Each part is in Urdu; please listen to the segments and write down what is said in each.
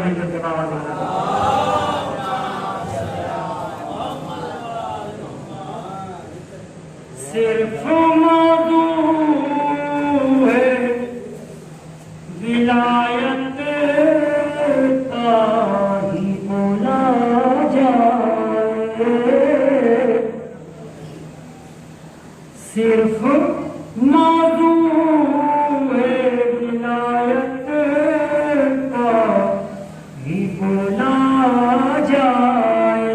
علی وسلم. صرف موضوع ہے ولایت کا ہی بولا جائے، صرف موضوع ہے ولایت کا ہی بولا جائے،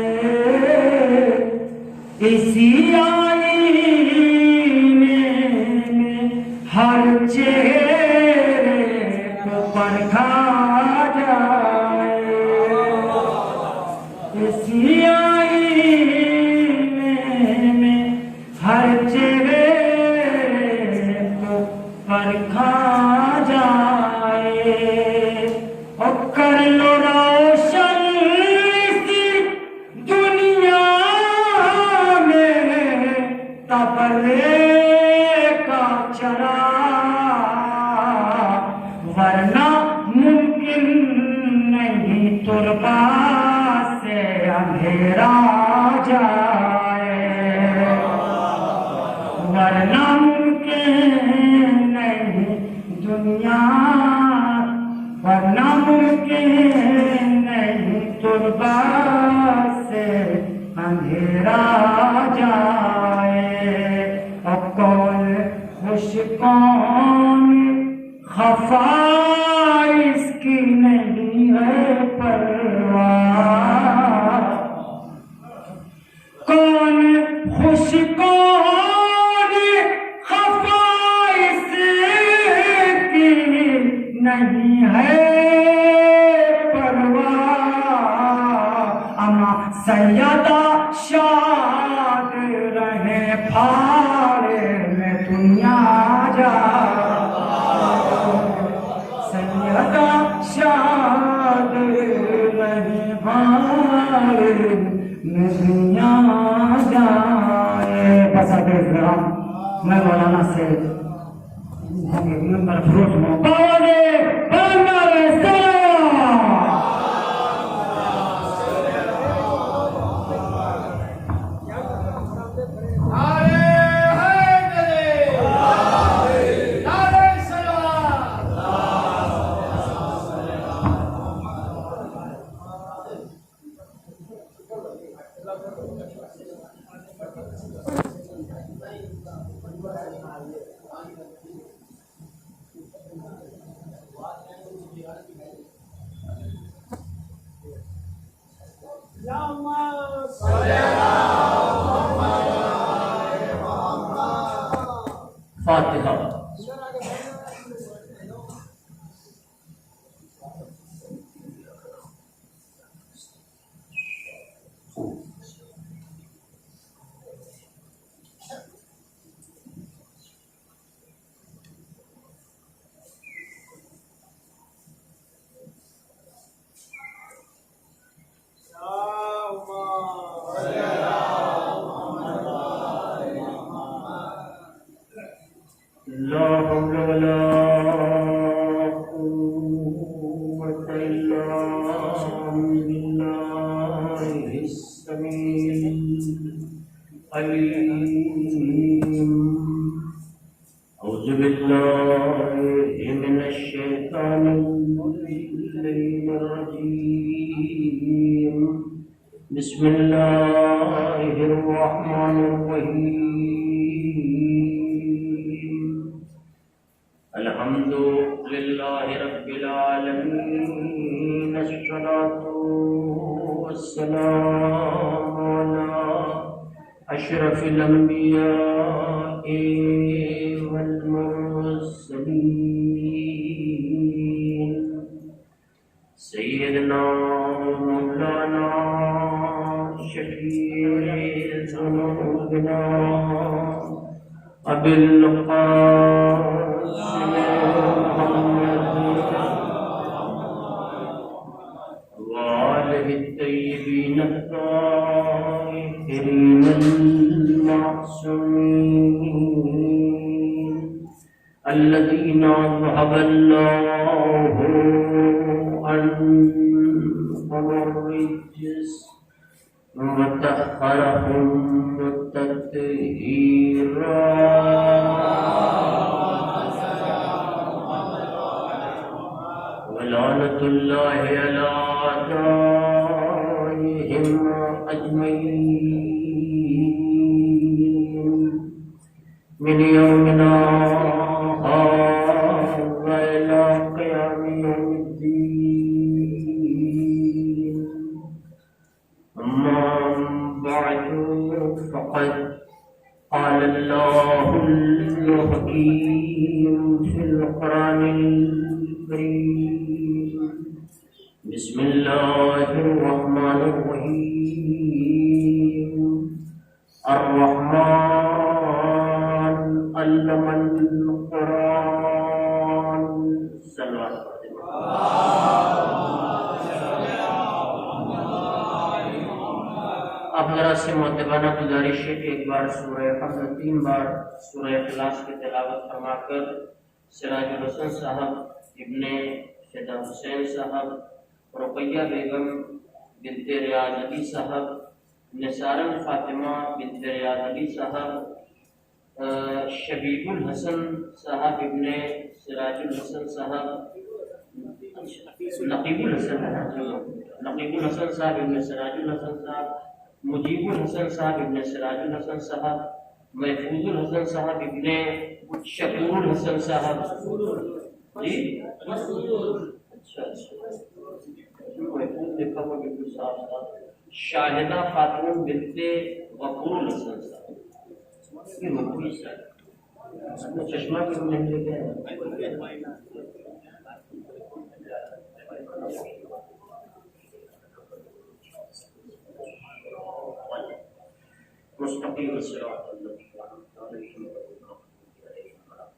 اسی ہر چہرے کو پرکھا جائے، اسی آئینے میں ہر چہرے کو پرکھا جائے، اور کر لو روشن اسی دنیا میں تبرے ورنہ ممکن نہیں تربا سے اندھیرا جائے، ورنہ ممکن نہیں دنیا، ورنہ ممکن نہیں تربا سے اندھیرا جائے، اور کون خوش کون خفا اس کی نہیں ہے پرواہ، کون خوش کون خفا اس کی نہیں ہے پرواہ، اما سیدہ شاد رہے پھاڑے میں دنیا جا، شاد رہے بھاڑے میں دنیا جائے. بس اب میں مولانا سے مرفوض ہوں. فاتحہ. لا حول ولا قوة إلا بالله السميع العليم. أعوذ بالله من الشيطان الرجيم. بسم الله الرحمن الرحيم. الحمد لله رب العالمين، الصلاة والسلام على أشرف الأنبياء والمرسلين، سيدنا مولانا شفيع ذنوبنا أبي القاسم محمد وآله الطيبين الطاهرين المعصومين الذين أذهب الله عنهم وطهرهم تطهيرا ولعنة الله على أعدائهم أجمعين من يومنا هذا إلى قيام يوم الدين. أما بعد فقد قال الله الحكيم في القرآن الكريم: بسم الله الرحمن الرحيم. الرحمن علم القرآن. صلوات اب ذرا سے معتبانہ گزارش ہے کہ ایک بار سورہ حمد 3 بار سورہ اخلاص کی تلاوت فرما کر سراج الحسن صاحب، ابن فدا حسین صاحب، رقیہ بیگم بنت ریاض علی صاحب، نثارن فاطمہ بنت ریاض علی صاحب، شبیب الحسن صاحب ابن سراج الحسن صاحب، نقیب الحسن صاحب ابن سراج الحسن صاحب، مجیب الحسن صاحب ابن سراج الحسن صاحب، محفوظ الحسن صاحب ابن شکور الحسن صاحب، جی اچھا محفوظ لکھا ہوا بالکل صاحب صاحب، شاہدہ خاتون بنت غفور الحسن صاحب، یہ محفوظ صاحب اپنا چشمہ کیوں نہیں لے گئے؟ مستقیم الصراط الذین انعمت علیہم غیر المغضوب علیہم ولا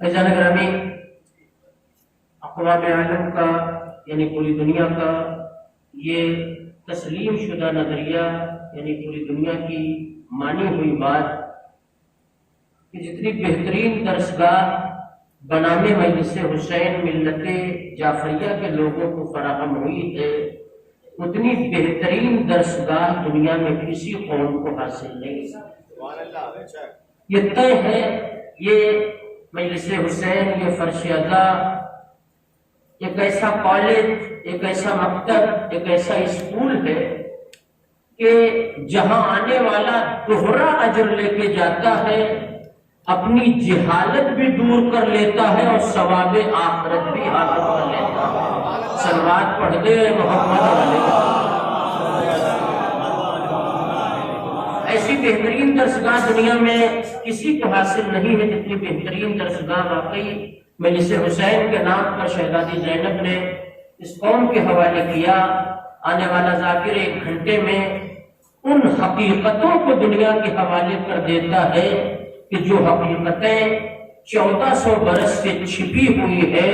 ایزان گرامی، اقوام عالم کا یعنی پوری دنیا کا یہ تسلیم شدہ نظریہ، یعنی پوری دنیا کی مانی ہوئی بات کہ جتنی بہترین درسگاہ بنام مجلس حسین ملت جعفریہ کے لوگوں کو فراہم ہوئی ہے، اتنی بہترین درسگاہ دنیا میں کسی قوم کو حاصل نہیں۔ یہ طے ہے، یہ مجلس حسین، یہ فرش ادا ایک ایسا کالج، ایک ایسا مکتب، ایک ایسا اسکول ہے کہ جہاں آنے والا دوہرا اجر لے کے جاتا ہے، اپنی جہالت بھی دور کر لیتا ہے اور ثواب آخرت بھی حاصل کر لیتا ہے۔ صلوات پڑھ دے محمد علیہ۔ ایسی بہترین درسگاہ دنیا میں کسی کو حاصل نہیں ہے جتنی بہترین درسگاہ واقعی مجلس حسین کے نام پر شہزادی زینب نے اس قوم کے حوالے کیا۔ آنے والا ذاکر 1 گھنٹے میں ان حقیقتوں کو دنیا کے حوالے کر دیتا ہے کہ جو حقیقتیں 1400 برس سے چھپی ہوئی ہے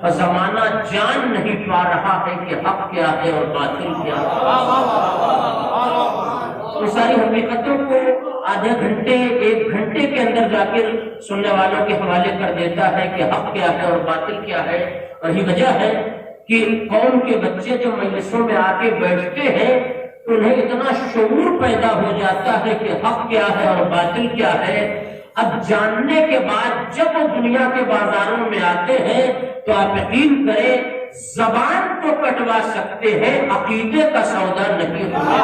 اور زمانہ جان نہیں پا رہا ہے کہ حق کیا ہے اور باطل کیا ہے۔ تو ساری حقیقتوں کو آدھے گھنٹے 1 گھنٹے کے اندر جا کر سننے والوں کے حوالے کر دیتا ہے کہ حق کیا ہے اور باطل کیا ہے۔ اور یہی وجہ ہے کہ قوم کے بچے جو مجلسوں میں آ کے بیٹھتے ہیں تو انہیں اتنا شعور پیدا ہو جاتا ہے کہ حق کیا ہے اور باطل کیا ہے۔ اب جاننے کے بعد جب وہ دنیا کے بازاروں میں آتے ہیں تو آپ یقین کریں زبان تو کٹوا سکتے ہیں، عقیدے کا سودا نہیں ہوتا۔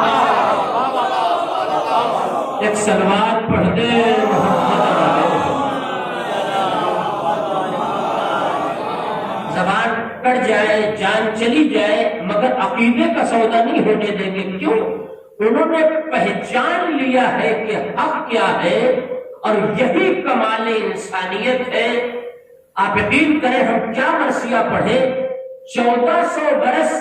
ایک صلوات پڑھ دے محمد علیہ۔ زبان کٹ جائے، جان چلی جائے، مگر عقیدے کا سودا نہیں ہونے دیں گے۔ کیوں؟ انہوں نے پہچان لیا ہے کہ حق کیا ہے اور یہی کمال انسانیت ہے۔ آپ یقین کریں ہم کیا مرثیہ پڑھے، 1400 برس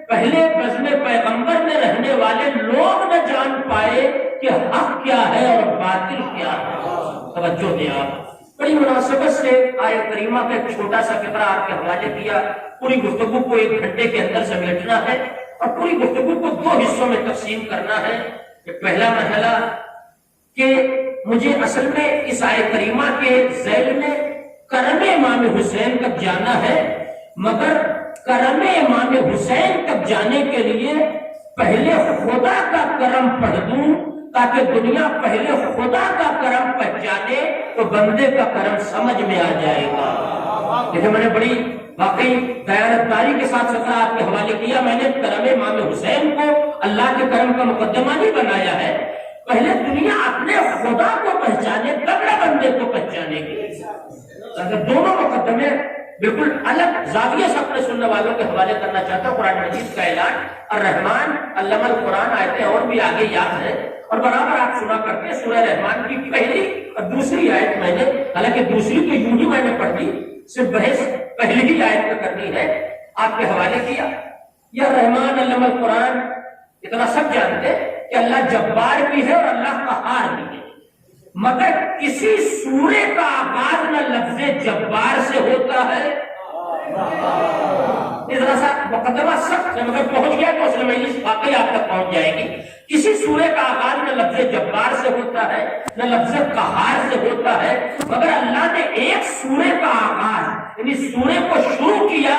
پہلے بزم پیغمبر میں رہنے والے لوگ نہ جان پائے کہ حق کیا ہے اور باطل کیا ہے۔ توجہ دیں آپ، بڑی مناسبت سے آیت کریمہ کا ایک چھوٹا سا فقرہ آپ کے حوالے کیا۔ پوری گفتگو کو 1 گھنٹے کے اندر سمیٹنا ہے اور پوری گفتگو کو 2 حصوں میں تقسیم کرنا ہے۔ پہلا مرحلہ کہ مجھے اصل میں اس آیت کریمہ کے ذیل میں کرم امام حسین تک جانا ہے، مگر کرم امام حسین تک جانے کے لیے پہلے خدا کا کرم پڑھ دوں تاکہ دنیا پہلے خدا کا کرم پہچانے تو بندے کا کرم سمجھ میں آ جائے گا۔ جیسے میں نے بڑی واقعی دیانتداری کے ساتھ فقرہ آپ کے حوالے کیا، میں نے کرم امام حسین کو اللہ کے کرم کا مقدمہ نہیں بنایا ہے، پہلے دنیا اپنے خدا کو پہچانے تب نہ بندے کو پہچانے گی۔ اگر دونوں مقدمے بالکل الگ زاویے سے اپنے سننے والوں کے حوالے کرنا چاہتا ہوں۔ قرآن مجید کا اعلان الرحمن علم القرآن، آیتیں اور بھی آگے یاد ہے اور برابر آپ سنا کرتے ہیں۔ سورہ رحمان کی پہلی اور دوسری آیت میں نے، حالانکہ دوسری تو یوں ہی میں نے پڑھ دی، صرف بحث پہلی ہی آیت میں کرنی ہے، آپ کے حوالے کیا۔ یا رحمان علم القرآن، اتنا سب جانتے کہ اللہ جبار بھی ہے اور اللہ قہار بھی ہے، مگر کسی سورے کا آغاز نہ لفظ جبار سے ہوتا ہے۔ ذرا سا مقدمہ سخت ہے مگر پہنچ گیا تو اصل مجلس واقعی آپ تک پہنچ جائے گی۔ کسی سورے کا آغاز نہ لفظ جبار سے ہوتا ہے نہ لفظ قہار سے ہوتا ہے، مگر اللہ نے ایک سورے کا آغاز یعنی سورے کو شروع کیا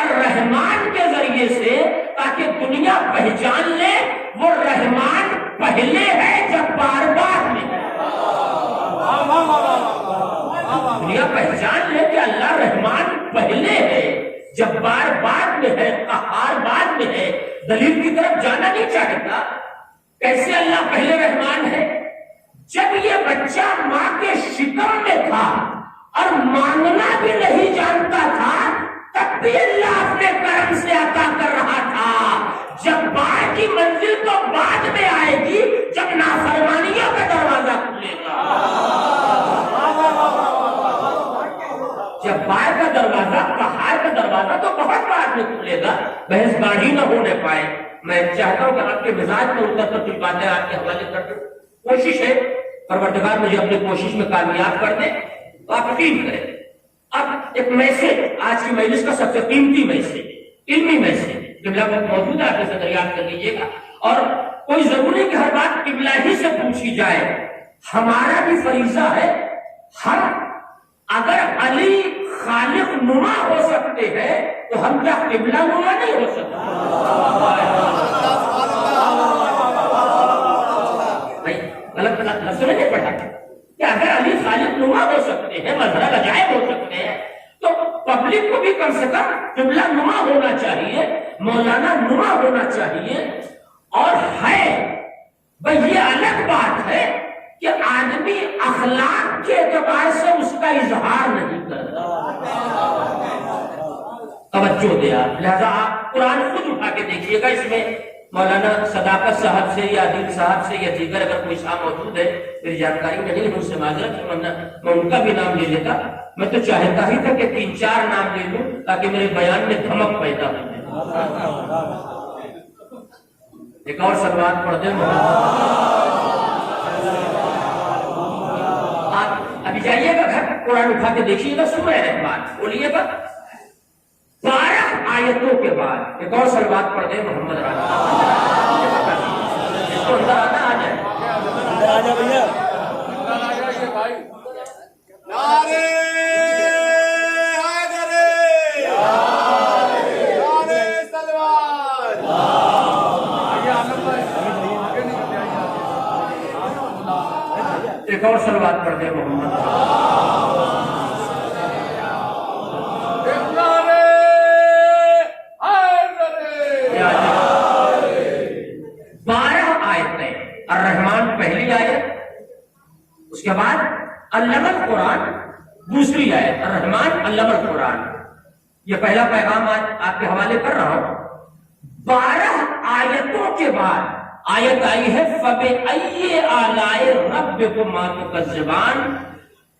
الرحمان کے ذریعے سے تاکہ دنیا پہچان لے وہ رحمان پہلے ہے جبار بعد میں ہے۔ دنیا پہچان لے کہ اللہ رحمان پہلے ہے، جبار بعد میں ہے، قہار بعد میں ہے۔ دلیل کی طرف جانا نہیں چاہتا، کیسے اللہ پہلے رحمان ہے؟ جب یہ بچہ ماں کے شکم میں تھا اور مانگنا بھی نہیں جانتا تھا تب بھی اللہ اپنے کرم سے عطا کر رہا تھا۔ جبار کی منزل تو بعد میں آئے گی جب نافرمانیوں کا دروازہ کھلے گا۔ جبار کا دروازہ، قہار کا دروازہ تو بہت بعد میں کھلے گا، بحث گاڑی نہ ہونے پائے۔ میں چاہتا ہوں کہ آپ کے مزاج میں اتر کر کچھ باتیں آپ کے حوالے کر دوں۔ کوشش ہے پروردگار مجھے اپنی کوشش میں کامیاب کر دے تو آپ یقین کریں۔ اب ایک میسج، آج کی مجلس کا سب سے قیمتی میسج، علمی میسج قبلہ کو موجود ہے، آپ اسے دریافت کر لیجیے گا۔ اور کوئی ضروری کہ ہر بات قبلہ ہی سے پوچھی جائے، ہمارا بھی فریضہ ہے۔ ہم اگر علی خالق نما ہو سکتے ہیں تو ہم کیا قبلہ نما نہیں ہو سکتے؟ غلط لفظ میں نہیں پڑھا کہ اگر علی خالق نما ہو سکتے ہیں، مظہر عجائب ہو سکتے ہیں، تو پبلک کو بھی کم سے کم قبلہ نما ہونا چاہیے، مولانا نما ہونا چاہیے۔ اور ہے بھئی یہ الگ بات ہے کہ آدمی اخلاق کے اعتبار سے اس کا اظہار نہیں کرتا۔ توجہ دے آپ، لہذا آپ قرآن خود اٹھا کے دیکھیے گا، اس میں مولانا صداقت صاحب سے یا عدیل صاحب سے یا دیگر اگر کوئی صاحب موجود ہے، میری جانکاری میں نہیں، ان سے معذرت، میں ان کا بھی نام لے لیتا۔ میں تو چاہتا ہی تھا کہ 3-4 نام لے لوں تاکہ میرے بیان میں دھمک پیدا ہو جائے۔ ایک اور سلوات پڑھ دیں۔ آپ ابھی جائیے گا گھر، قرآن اٹھا کے دیکھیے گا، سورہ رحمان بولیے گا، 12 آیتوں کے بعد ایک اور سلوات پڑھ دیں محمد رانا۔ اس کو اندر آنا آ جائے، اندر آ جائے بھیا، اندر آ جائیے بھائی۔ نعرے ایک اور سلوات پڑھ دیں محمد۔ 12 آیتیں، الرحمن پہلی آیت، اس کے بعد علم القرآن دوسری آیت، الرحمن علم القرآن۔ یہ پہلا پیغام آج آپ کے حوالے کر رہا ہوں۔ 12 آیتوں کے بعد آیت آئی ہے فَبِأَيِّ آلَاءِ رَبِّكُمَا تُكَذِّبَانِ،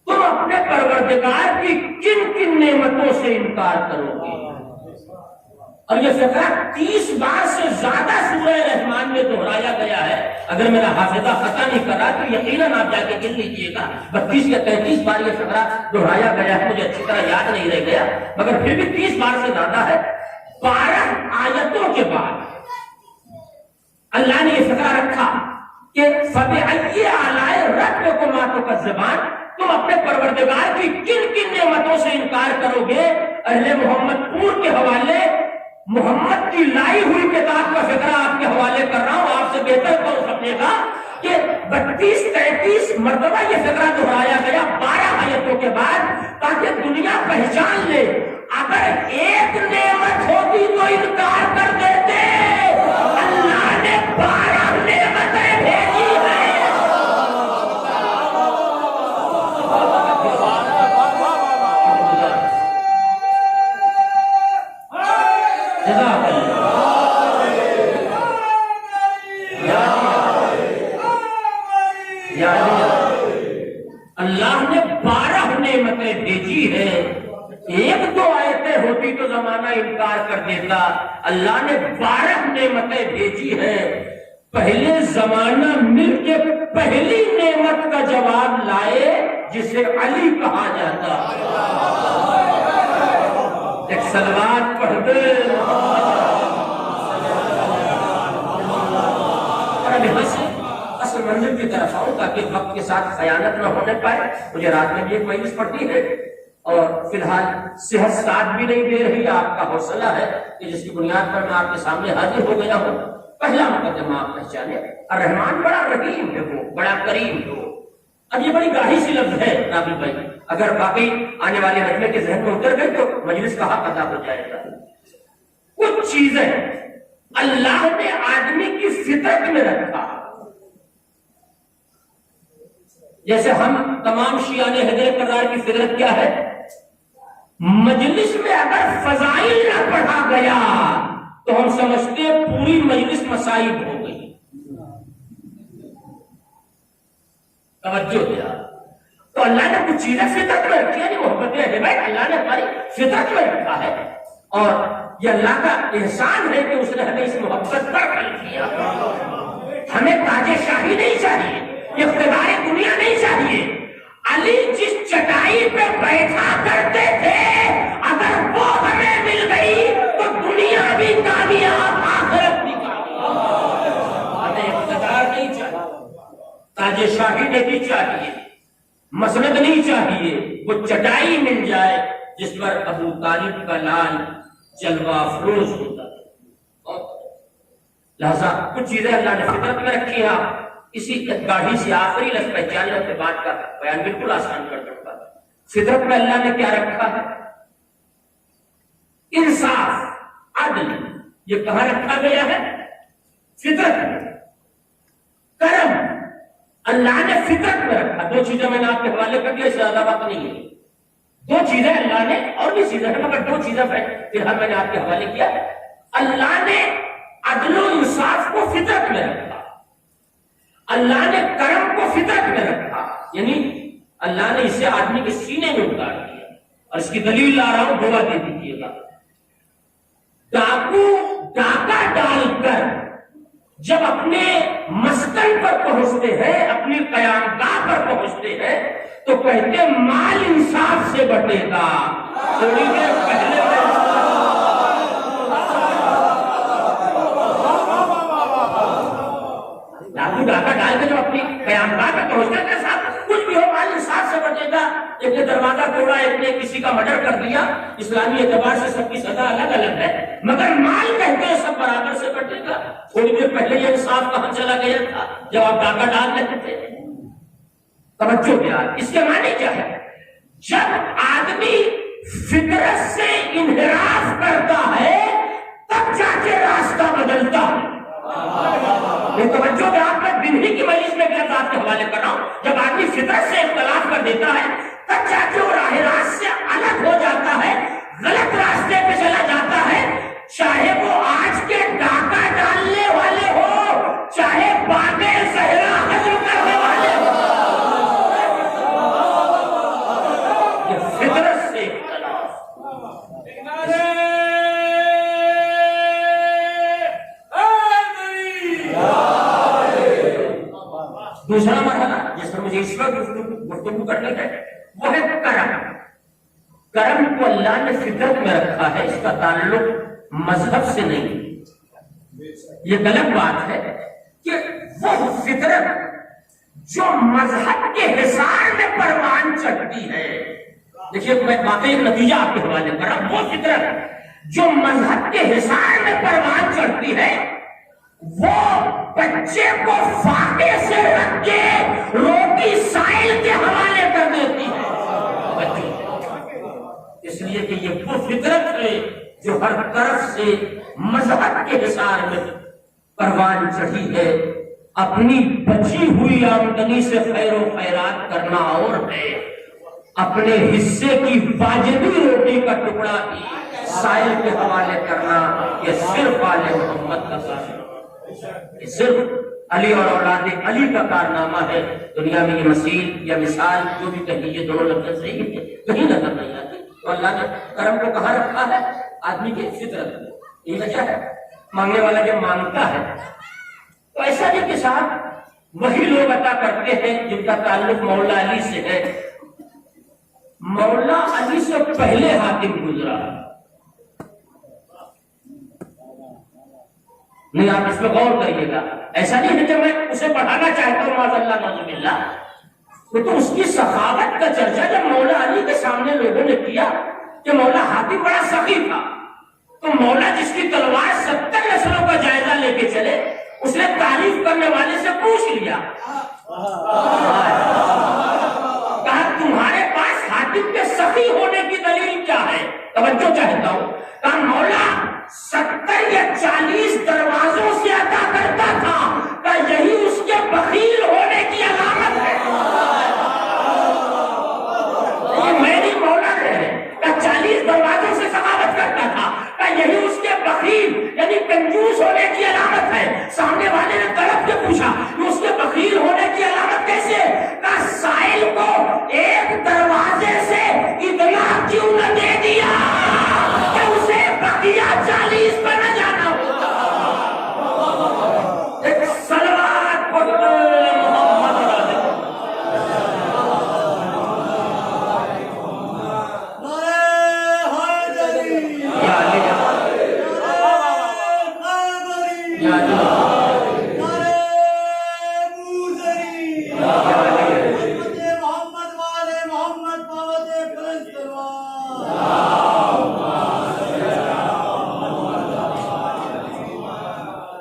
تم اپنے پروردگار کی کن کن نعمتوں سے انکار کرو گے؟ اور یہ فقرہ 30 بار سے زیادہ سورہ رحمان میں دہرایا گیا ہے. اگر میرا حافظہ خطا نہیں کر رہا تو یقیناً آپ جا کے گن لیجیے گا. 32 یا 33 بار یہ فقرہ دہرایا گیا ہے. مجھے اچھی طرح یاد نہیں رہ گیا مگر پھر بھی 30 بار سے زیادہ ہے. 12 آیتوں کے بعد اللہ نے یہ فقرہ رکھا کہ فَبِأَيِّ آلَاءِ رَبِّكُمَا تُكَذِّبَانِ، تم اپنے پروردگار کی کن کن نعمتوں سے انکار کرو گے. اہل محمد پور کے حوالے محمد کی لائی ہوئی کتاب کا فقرہ آپ کے حوالے کر رہا ہوں. آپ سے بہتر کو سمجھے گا کہ 32-33 مرتبہ یہ فقرہ دہرایا گیا 12 آیتوں کے بعد، تاکہ دنیا پہچان لے اگر ایک نعمت ہوتی تو انکار کر دیتے. اللہ نے 12 نعمتیں بھیجی ہیں. اللہ نے 12 نعمتیں بھیجی ہے. ایک دو آیتیں ہوتی تو زمانہ انکار کر دیتا. اللہ نے 12 نعمتیں بھیجی ہے. پہلے زمانہ مل کے پہلی نعمت کا جواب لائے جسے علی کہا جاتا. ایک صلوات پڑھ دے. اصل منزل کی طرف آؤں تاکہ وقت کے ساتھ خیانت نہ ہونے پائے. مجھے رات میں بھی ایک مجلس پڑتی ہے اور فی الحال صحت ساتھ بھی نہیں دے رہی. آپ کا حوصلہ ہے کہ جس کی بنیاد پر میں آپ کے سامنے حاضر ہو گیا ہوں. پہلا مقدمہ آپ پہچانے، الرحمن بڑا رحیم ہے، وہ بڑا کریم ہے. اب یہ بڑی گاہی سی لفظ ہے نابل بھائی، اگر باقی آنے والے نجمے کے ذہن میں اتر گئی تو مجلس کا حق ادا ہو جائے گا. کچھ چیزیں اللہ نے آدمی کی فطرت میں رکھا، جیسے ہم تمام شیعان حیدر کرار کی فطرت کیا ہے؟ مجلس میں اگر فضائل نہ پڑھا گیا تو ہم سمجھتے ہیں پوری مجلس مصائب ہو گئی. توجہ دیا. تو اللہ نے کچھ چیزیں فطرت میں رکھی ہے، محبت ہے بھائی، اللہ نے ہماری فطرت میں رکھا ہے اور یہ اللہ کا احسان ہے کہ اس نے ہمیں اس محبت پر خلق کیا. ہمیں تاج شاہی نہیں چاہیے، اقتدار دنیا نہیں چاہیے. علی جس چٹائی پہ بیٹھا کرتے تھے اگر وہ ہمیں مل گئی تو دنیا بھی کامیاب، آخرت بھی کامیاب. ہمیں اقتدار نہیں چاہیے، تاج شاہی نہیں چاہیے، مسند نہیں چاہیے. وہ چٹائی مل جائے جس پر ابو طالب کا لال جلوہ افروز ہوتا ہے. لہذا کچھ چیزیں اللہ نے فطرت میں رکھی ہیں. اسی گاڑی سے آخری لفظ پہچان لو کے بعد کا بیان بالکل آسان کر دوں گا. فطرت میں اللہ نے کیا رکھا ہے؟ انصاف، عدل. یہ کہاں رکھا گیا ہے؟ فطرت میں. کرم اللہ نے فطرت میں رکھا. دو چیزیں میں نے آپ کے حوالے کر دیا، زیادہ وقت نہیں ہے. دو چیزیں اللہ نے، اور بھی چیزیں ہیں مگر دو چیزیں فی الحال میں نے آپ کے حوالے کیا. اللہ نے عدل و انصاف کو فطرت میں رکھا، اللہ نے کرم کو فطرت میں رکھا. یعنی اللہ نے اسے آدمی کے سینے میں اتار دیا. اور اس کی دلیل لا رہا ہوں، گواہ دے دیجیے گا. ڈاکو ڈاکہ ڈال کر جب اپنے مسکن پر پہنچتے ہیں، اپنی قیامگاہ پر پہنچتے ہیں تو کہتے مال انصاف سے بٹے گا. تھوڑی دیر پہلے ڈاکو ڈاکہ ڈال کے جب اپنی قیامگاہ پہ پہنچتے ہیں ساتھ کچھ بھی ہو مال انصاف سے بٹے گا. ایک نے دروازہ توڑا، ایک نے کسی کا مرڈر کر دیا. اسلامی اعتبار سے سب کی سزا الگ الگ ہے مگر مال کہتے ہیں سب برابر سے بٹے گا. تھوڑی دیر پہلے یہ انصاف کہاں چلا گیا تھا جب آپ ڈاکہ ڈال لیتے تھے؟ توجہ دیا. اس کے معنی کیا ہے؟ جب آدمی فطرت سے انحراف کرتا ہے تب جا کے راستہ بدلتا ہے. توجہ میں آپ میں دن ہی کی مجلس میں غلط آپ کے حوالے کر رہا ہوں. جب آدمی فطرت سے اختلاف کر دیتا ہے تب جا کے وہ راہ راست سے الگ ہو جاتا ہے، غلط راستے پہ چلا جاتا ہے. چاہے وہ آج کے ڈاکہ ڈالنے والے ہو، چاہے باب زہرا ہضم کرنے والے ہو. دوسرا مرحلہ جس پر مجھے اس وقت گفتگو کرنی ہے وہ ہے کرم. کرم کو اللہ نے فطرت میں رکھا ہے، اس کا تعلق مذہب سے نہیں. یہ غلط بات ہے کہ وہ فطرت جو مذہب کے حصار میں پروان چڑھتی ہے. دیکھیے میں واقعی ایک نتیجہ آپ کے حوالے کر رہا ہوں. وہ فطرت جو مذہب کے حصار میں پروان چڑھتی ہے وہ بچے کو فاقے سے رکھ کے روٹی سائل کے حوالے کر دیتی ہے بچوں. اس لیے کہ یہ وہ فطرت ہے جو ہر طرف سے مذہب کے حصار میں پروان چڑھی ہے. اپنی بچی ہوئی آمدنی سے خیر و خیرات کرنا اور ہے، اپنے حصے کی واجبی روٹی کا ٹکڑا بھی سائل کے حوالے کرنا یہ صرف آل محمد کا کارنامہ ہے. یہ صرف علی اور اولاد علی کا کارنامہ ہے. دنیا میں یہ مثیل یا مثال جو بھی کہیں یہ دونوں لفظ صحیح ہے، کہیں نظر نہیں آتی. تو اللہ نے کرم کو کہاں رکھا ہے؟ آدمی کی فطرت میں. یہ وجہ ہے مانگنے والا جب مانگتا ہے تو ایسا نہیں کہ صاحب وہی لوگ عطا کرتے ہیں جن کا تعلق مولا علی سے ہے. مولا علی سے پہلے حاکم گزرا. نہیں آپ اس پہ غور کریے گا. ایسا نہیں ہے کہ میں اسے پڑھانا چاہتا ہوں معاذ اللہ نعوذ باللہ. تو اس کی سخاوت کا چرچا جب مولا علی کے سامنے لوگوں نے کیا کہ مولا حاکم بڑا سخی تھا، تو مولا جس کی تلوار 70 نسلوں کا جائزہ لے کے چلے اس نے تعریف کرنے والے سے پوچھ لیا، کہا تمہارے پاس حاکم کے سخی ہونے کی دلیل کیا ہے؟ توجہ چاہتا ہوں. کہا مولا 70 یا 40 دروازوں سے عطا کرتا تھا، کہا یہی اس کے بخیل ہونے کی علامت ہے. یہ میری مولا ہے. کہا 40 دروازوں سے سخاوت کرتا تھا، کہا یہی اس کے بخیل یعنی کنجوس ہونے کی علامت ہے. سامنے والے نے تڑپ کے پوچھا کہ اس کے بخیل ہونے کی علامت کیسے؟ کہا سائل کو ایک دروازے سے اتنا کیوں نہ دے دیا کہ اسے بقیہ 40 پر نہ جانا ہوتا. ایک صلوات پڑھو محمد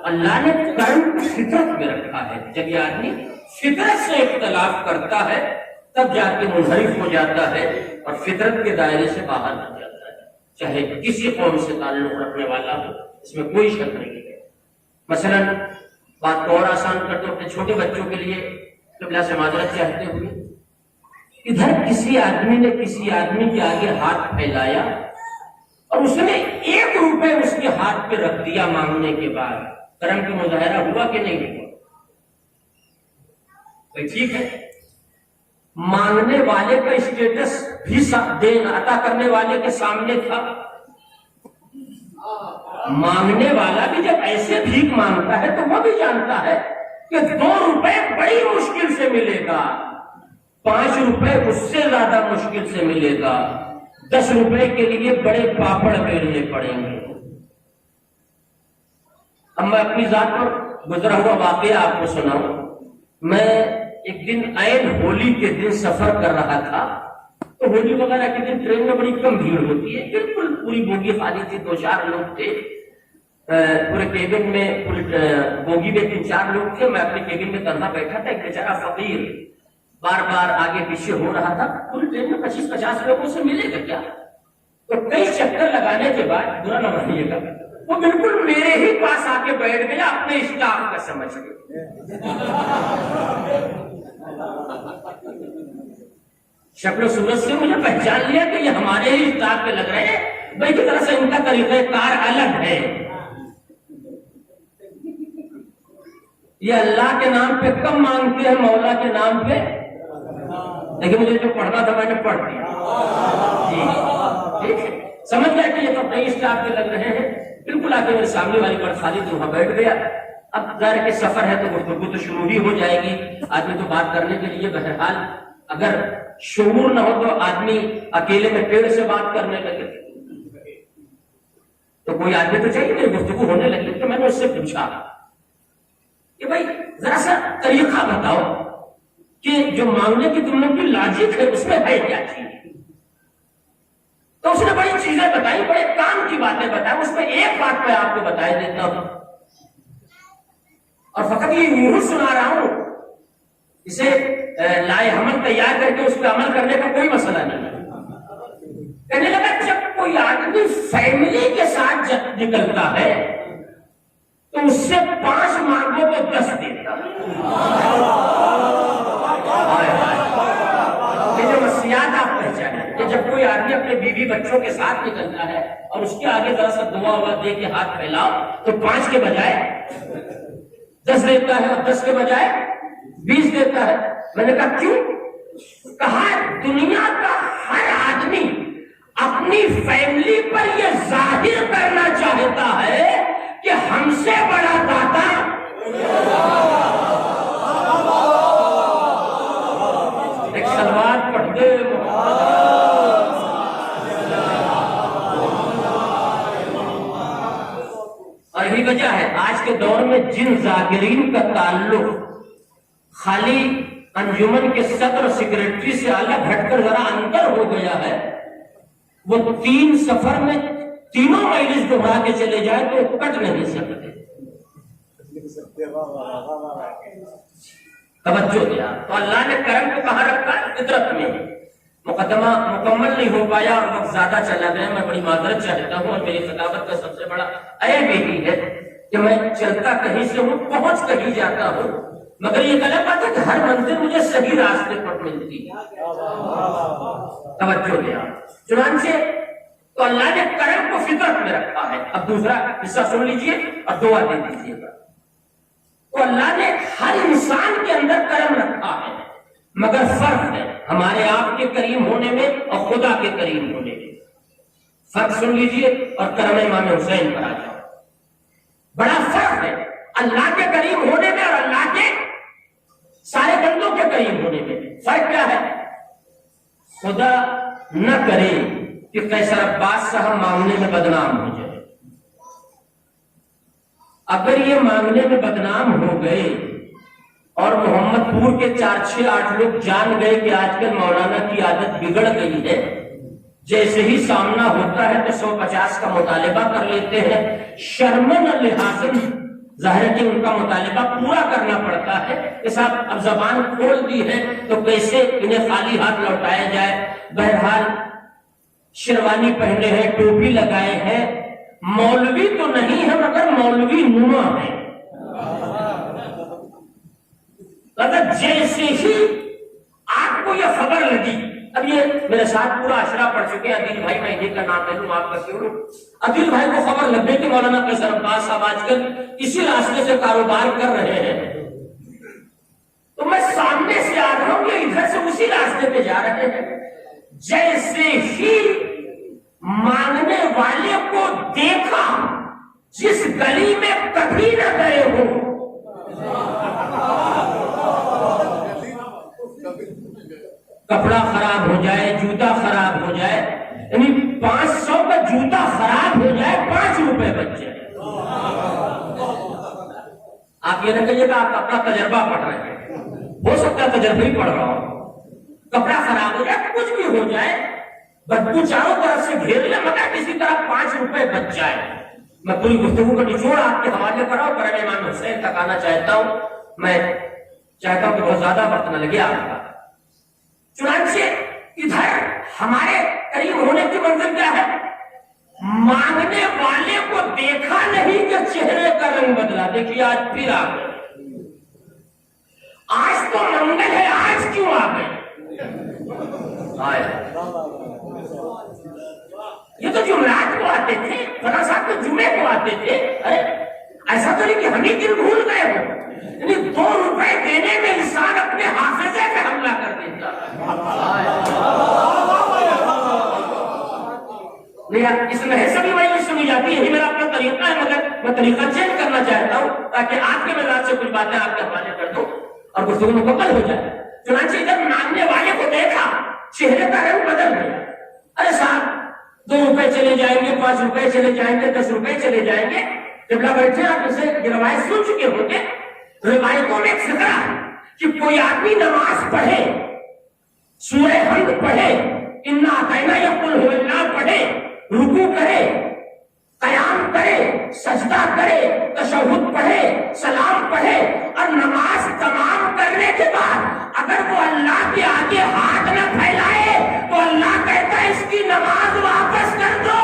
اللہ نے کرم فطرت میں رکھا ہے. جب یہ آدمی فطرت سے اختلاف کرتا ہے تب جا کے منحرف ہو جاتا ہے اور فطرت کے دائرے سے باہر ہو جاتا ہے، چاہے کسی قوم سے تعلق رکھنے والا ہو. اس میں کوئی شک نہیں ہے. مثلا بات کو اور آسان کرتے اپنے چھوٹے بچوں کے لیے قبلہ سے معذرت چاہتے ہوئے، ادھر کسی آدمی نے کسی آدمی کے آگے ہاتھ پھیلایا اور اس نے 1 روپے اس کے ہاتھ پہ رکھ دیا مانگنے کے بعد. کرم کا مظاہرہ ہوا کہ نہیں ہوا؟ ٹھیک ہے، مانگنے والے کا اسٹیٹس بھی عطا کرنے والے کے سامنے تھا. مانگنے والا بھی جب ایسے بھیک مانگتا ہے تو وہ بھی جانتا ہے کہ 2 روپے بڑی مشکل سے ملے گا، 5 روپے اس سے زیادہ مشکل سے ملے گا، 10 روپے کے لیے بڑے پاپڑ بیلنے پڑیں گے. اب میں اپنی ذات پر گزرا ہوا واقعہ آپ کو سناؤں. میں ایک دن عین ہولی کے دن سفر کر رہا تھا. تو ہولی وغیرہ کے دن ٹرین میں بڑی کم بھیڑ ہوتی ہے، بالکل پوری بوگی خالی تھی. 2-4 لوگ تھے پورے کیبن میں. پوری بوگی میں 3-4 لوگ تھے. میں اپنے کیبن میں تنہا بیٹھا تھا. ایک بیچارہ فقیر بار بار آگے پیچھے ہو رہا تھا. پوری ٹرین میں 25-50 لوگوں سے ملے گا کیا؟ تو کئی چکر لگانے کے بعد، برا نہ مانیے گا، وہ بالکل میرے ہی پاس آ کے بیٹھ گیا اپنے اسٹاف کا سمجھ کے. شکل و صورت سے مجھے پہچان لیا کہ یہ ہمارے ہی اسٹاف پہ لگ رہے ہیں. بھائی کی طرح سے ان کا طریقہ کار الگ ہے. یہ اللہ کے نام پہ کم مانگتے ہیں، مولا کے نام پہ. لیکن مجھے جو پڑھنا تھا میں نے پڑھ دیا. ٹھیک ہے، سمجھ گیا کہ یہ تو نئی اسٹاف کے لگ رہے ہیں. بالکل آ کے میرے سامنے والی پر خالی تھی، وہاں بیٹھ گیا. اب ظاہر کے سفر ہے تو گفتگو تو شروع ہی ہو جائے گی، آدمی تو بات کرنے کے لیے بہرحال اگر شعور نہ ہو تو آدمی اکیلے میں پیڑ سے بات کرنے لگے، تو کوئی آدمی تو چاہیے کہ گفتگو ہونے لگی۔ تو میں نے اس سے پوچھا کہ بھائی ذرا سا طریقہ بتاؤ کہ جو مانگنے کی تم لوگ کی لاجک ہے اس میں ہے کیا چیز؟ تو اس نے بڑی چیزیں بتائی، بڑے کام کی باتیں بتائی، اس میں ایک بات میں آپ کو بتائی دیتا ہوں اور فقط یہ یوں سنا رہا ہوں، اسے لائے حمل تیار کر کے اس پہ عمل کرنے کا کوئی مسئلہ نہیں ہے۔ کہنے لگا جب کوئی آدمی فیملی کے ساتھ جب نکلتا ہے تو اس سے 5 مانگوں کو 10 دیتا ہے۔ یہ جو مسیحات آپ پہچانیں کہ جب کوئی آدمی اپنے بیوی بچوں کے ساتھ نکلتا ہے اور اس کے آگے ذرا سا دعا ہوا دے کے ہاتھ پھیلاؤ تو 5 کے بجائے 10 دیتا ہے اور 10 کے بجائے 20 دیتا ہے۔ میں نے کہا کیوں؟ کہا دنیا کا ہر آدمی اپنی فیملی پر یہ ظاہر کرنا چاہتا ہے کہ ہم سے بڑا داتا ایک سلوات پڑھ دے۔ اور یہی وجہ ہے آج کے دور میں جن ذاکرین کا تعلق خالی انجمن کے صدر سیکریٹری سے الگ ہٹ کر ذرا اندر ہو گیا ہے، وہ 3 سفر میں تینوں مجلس دہرا کے چلے جائے تو کٹ نہیں سکتے۔ توجہ دیا تو اللہ نے کرم کو کہاں رکھا؟ فطرت میں۔ مقدمہ مکمل نہیں ہو پایا اور وقت زیادہ چلا گیا، میں بڑی معذرت چاہتا ہوں، اور میری خطابت کا سب سے بڑا عیب یہی ہے کہ میں چلتا کہیں سے ہوں، پہنچ کہیں جاتا ہوں، مگر یہ غلط بات ہے کہ ہر منزل مجھے صحیح راستے پر ملتی ہے۔ توجہ دیا۔ چنانچہ تو اللہ نے کرم کو فطرت میں رکھا ہے۔ اب دوسرا حصہ سن لیجئے اور دعا دے دیجئے گا۔ تو اللہ نے ہر انسان کے اندر کرم رکھا ہے، مگر فرق ہے ہمارے آپ کے کریم ہونے میں اور خدا کے کریم ہونے میں۔ فرق سن لیجئے اور کرم امام حسین پر آ جاؤ۔ بڑا فرق ہے اللہ کے کریم ہونے میں اور اللہ کے سارے بندوں کے کریم ہونے میں۔ فرق کیا ہے؟ خدا نہ کرے کہ قیصر عباس صاحب مانگنے میں بدنام ہو جائے۔ اگر یہ مانگنے میں بدنام ہو گئے اور محمد پور کے 4 6 8 لوگ جان گئے کہ آج کل مولانا کی عادت بگڑ گئی ہے، جیسے ہی سامنا ہوتا ہے تو 150 کا مطالبہ کر لیتے ہیں، شرمن لحاظن ظاہر کہ ان کا مطالبہ پورا کرنا پڑتا ہے کہ صاحب اب زبان کھول دی ہے تو کیسے انہیں خالی ہاتھ لوٹایا جائے۔ بہرحال شیروانی پہنے ہیں، ٹوپی لگائے ہیں، مولوی تو نہیں ہے مگر مولوی نما ہے۔ اگر جیسے ہی آپ کو یہ خبر لگی، اب یہ میرے ساتھ پورا اشرا پڑھ چکے ہیں، عدیل بھائی، میں انہیں کا نام لے لوں، آپ کا کیوں لوں؟ عدیل بھائی کو خبر لگ گئی کہ مولانا قیصر عباس صاحب آج کل اسی راستے سے کاروبار کر رہے ہیں، تو میں سامنے سے آ رہا ہوں، یہ ادھر سے اسی راستے پہ جا رہے ہیں۔ جیسے ہی مانگنے والے کو دیکھا جس گلی میں کبھی نہ گئے ہو، کپڑا خراب ہو جائے، جوتا خراب ہو جائے، یعنی 500 کا جوتا خراب ہو جائے 5 روپے بچ جائے۔ آپ یہ نہ کہیے کہ آپ اپنا تجربہ پڑھ رہے ہیں، ہو سکتا ہے تجربہ ہی پڑھ رہا ہوں، کپڑا خراب ہو جائے، کچھ بھی ہو جائے، بدبو چاروں طرف سے گھیر لے مگر کسی طرح 5 روپے بچ جائے۔ میں پوری گفتگو کا نچوڑ آپ کے حوالے پر اور کرم امام حسین تک آنا چاہتا ہوں، میں چاہتا ہوں کہ بہت زیادہ وقت نہ لگے آپ کا۔ چنانچہ ادھر ہمارے قریب ہونے کی منزل کیا ہے؟ مانگنے والے کو دیکھا نہیں کہ چہرے کا رنگ بدلا۔ دیکھیے آج پھر آ گئے، آج تو منگل ہے، آج کیوں آ گئے؟ یہ تو جمعرات کو آتے تھے، فلاں صاحب تو جمعے کو آتے تھے، ایسا تو نہیں کہ ہم ہی دن بھول گئے ہو۔ یعنی 2 روپے دینے میں انسان اپنے حافظے پہ حملہ کر دیتا۔ اس میں سبھی مجلس سنی جاتی ہے، یہی میرا اپنا طریقہ ہے، مگر میں طریقہ چینج کرنا چاہتا ہوں تاکہ آپ کے مزاج سے کچھ باتیں آپ کے حوالے کر دوں اور گفتگو مکمل ہو جائے۔ چنانچہ جب مانگنے والے کو دیکھا چہرے کا رنگ بدل گیا، ارے صاحب 2 روپے چلے جائیں گے، 5 روپے چلے جائیں گے، 10 روپے چلے جائیں گے۔ جب لا بیٹھے آپ اسے یہ روایت سن چکے ہوں گے، روایتوں میں ایک فکرہ ہے کہ کوئی آدمی نماز پڑھے، سورہ حمد پڑھے، انا اعطینا یا قل هو اللہ پڑھے، رکوع کرے، قیام کرے، سجدہ کرے، تشہد پڑھے، سلام پڑھے، اور نماز تمام کرنے کے بعد اگر وہ اللہ کے آگے ہاتھ نہ پھیلائے تو اللہ کہتا ہے اس کی نماز واپس کر دو۔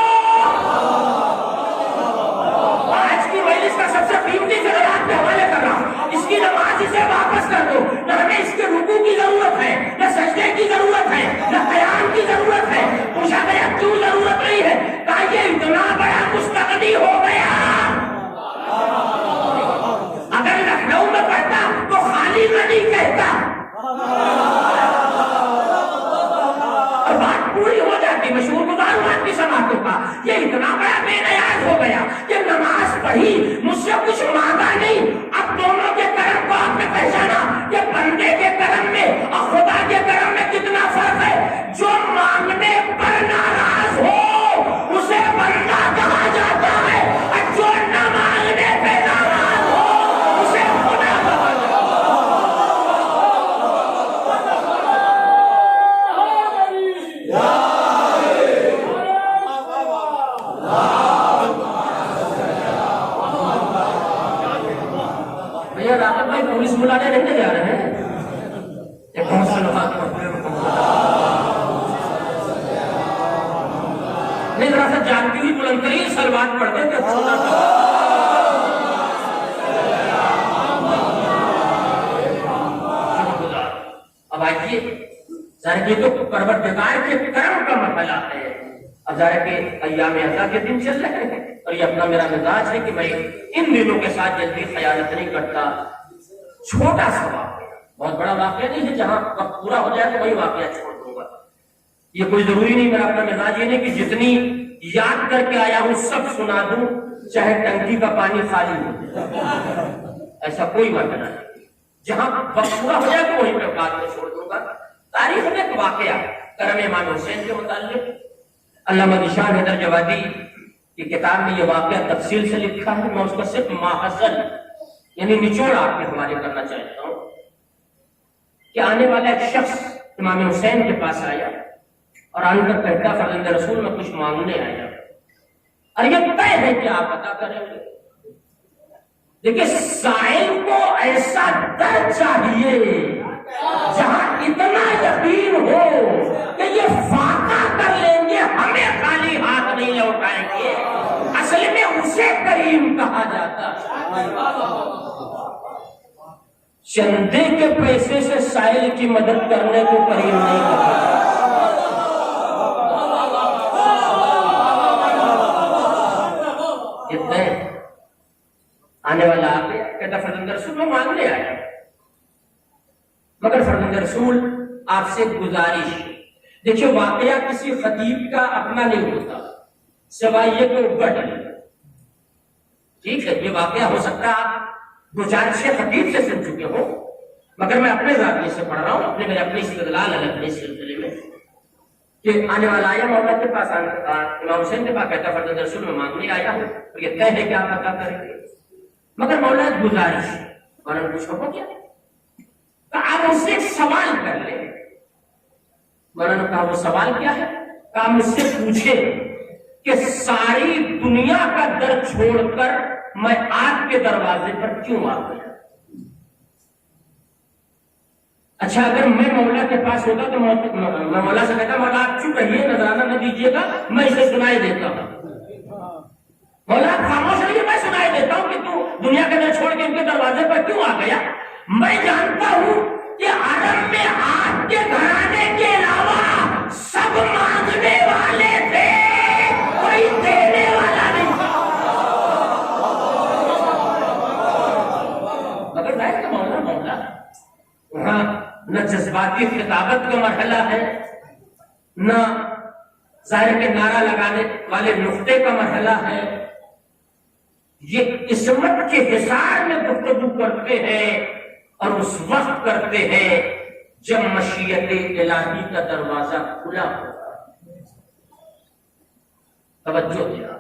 آج کی مجلس کا سب سے قیمتی فکر آپ کے حوالے کر رہا ہوں، اس کی نماز اسے واپس کر دو۔ نہ ہمیں اس کے رکوع کی ضرورت ہے، نہ سجدے کی ضرورت ہے، نہ قیام کی ضرورت ہے۔ پوچھا گیا کیوں ضرورت نہیں ہے؟ کہا یہ اتنا بڑا مستغنی ہو گیا، اگر لکھنؤ میں پڑھتا تو خالی غنی کہتا اور بات پوری ہو جاتی۔ مشہور گزار بات کی سماعتوں کا یہ اتنا بڑا بے نیاز ہو گیا کہ نماز پڑھی، مجھ سے کچھ مانگا نہیں۔ اب دونوں کے کرم کو آپ نے پہچانا کہ بندے کے کرم میں اور خدا کے کرم میں کتنا فرق ہے۔ جو مانگنے پر ناراض ہو اسے بندہ کہا جاتا ہے، اور جو نہ مانگنے پہ ناراض ہو اسے خدا کہا جاتا ہے۔ بھیا راقب بھائی پولیس بلانے نہیں جا رہے ہیں؟ ایک بہت سے لوگ نہیں، ذرا سا جانتی ہوئی بلند ترین سلوات پڑھتے تھے چھوٹا سا۔ اب آئیے ظاہر یہ تو پروردگار کے کرم کا مسئلہ ہے۔ اب ظاہر کہ ایام عطا کے دن چل رہے ہیں اور یہ اپنا میرا مزاج ہے کہ میں ان دنوں کے ساتھ جلدی خیانت نہیں کرتا۔ چھوٹا سا واقعہ، بہت بڑا واقعہ نہیں ہے، جہاں وقت پورا ہو جائے تو وہی واقعہ چھوڑ دوں گا۔ یہ کوئی ضروری نہیں، میرا اپنا مزاج یہ نہیں کہ جتنی یاد کر کے آیا ہوں سب سنا دوں چاہے ٹنکی کا پانی خالی ہو، ایسا کوئی واقعہ نہیں۔ جہاں وقت پورا ہو جائے تو وہیں پہ بات میں چھوڑ دوں گا۔ تاریخ میں ایک واقعہ کرم امام حسین کے متعلق علامہ ذیشان حیدر جوادی کی کتاب میں یہ واقعہ تفصیل سے لکھا ہے۔ میں اس کا صرف ماخذن یعنی نچوڑ آپ کے حوالے کرنا چاہتا ہوں کہ آنے والا ایک شخص امام حسین کے پاس آیا اور آن کر کہتا فرزند رسول میں کچھ مانگنے آیا اور یہ طے ہے کہ آپ عطا کریں گے۔ دیکھیں سائل کو ایسا در چاہیے جہاں اتنا یقین ہو کہ یہ فاقہ کر لیں گے، ہمیں خالی ہاتھ نہیں لوٹائیں گے۔ اصل میں اسے کریم کہا جاتا ہے۔ چندے کے پیسے سے سائل کی مدد کرنے کو کریم نہیں کہا۔ آنے والا آ گیا، کہتا فرزند رسول میں مانگنے آیا، مگر فرزند رسول آپ سے گزارش۔ دیکھیے واقعہ کسی خطیب کا اپنا نہیں ہوتا سوائے یہ کہ بڑھ ٹھیک ہے، یہ واقعہ ہو سکتا ہے آپ 2-4 خطیب سے سن چکے ہو، مگر میں اپنے ذاتی سے پڑھ رہا ہوں، اپنے میرے اپنے استدلال الگ اپنے سلسلے میں کہ آنے والا آیا مولا کے پاس، امام حسین کے پاس، کہتا فرزند رسول میں مانگنے آیا ہوں اور یہ طے ہے کہ آپ عطا کریں گے، مگر مولا گزارش۔ مولا نے پوچھا ہو کیا؟ کہ آپ اس سے ایک سوال کر لیں۔ مولا نے کہا وہ سوال کیا ہے؟ کہ آپ مجھ سے پوچھے کہ ساری دنیا کا در چھوڑ کر میں آپ کے دروازے پر کیوں آ گیا؟ اچھا اگر میں مولا کے پاس ہوتا تو میں مولا سے کہتا مولا آپ چپ رہیے، نظرانہ نہ دیجیے گا، میں اسے سنائی دیتا ہوں۔ مولا خاموش رہیے، میں سنائی دیتا ہوں کہ تو دنیا کے اندر چھوڑ کے ان کے دروازے پر کیوں آ گیا؟ میں جانتا ہوں کہ عالم میں آپ کے گھرانے کے علاوہ سب مانگنے والے تھے، کوئی دینے والا نہیں تھا۔ مگر ظاہر کہ مولا وہاں نہ جذباتی خطابت کا مرحلہ ہے، نہ ظاہر کے نعرہ لگانے والے نقطے کا مرحلہ ہے، یہ عصمت کے حصار میں گفتگو کرتے ہیں اور اس وقت کرتے ہیں جب مشیت الہی کا دروازہ کھلا ہوگا۔ توجہ دیا،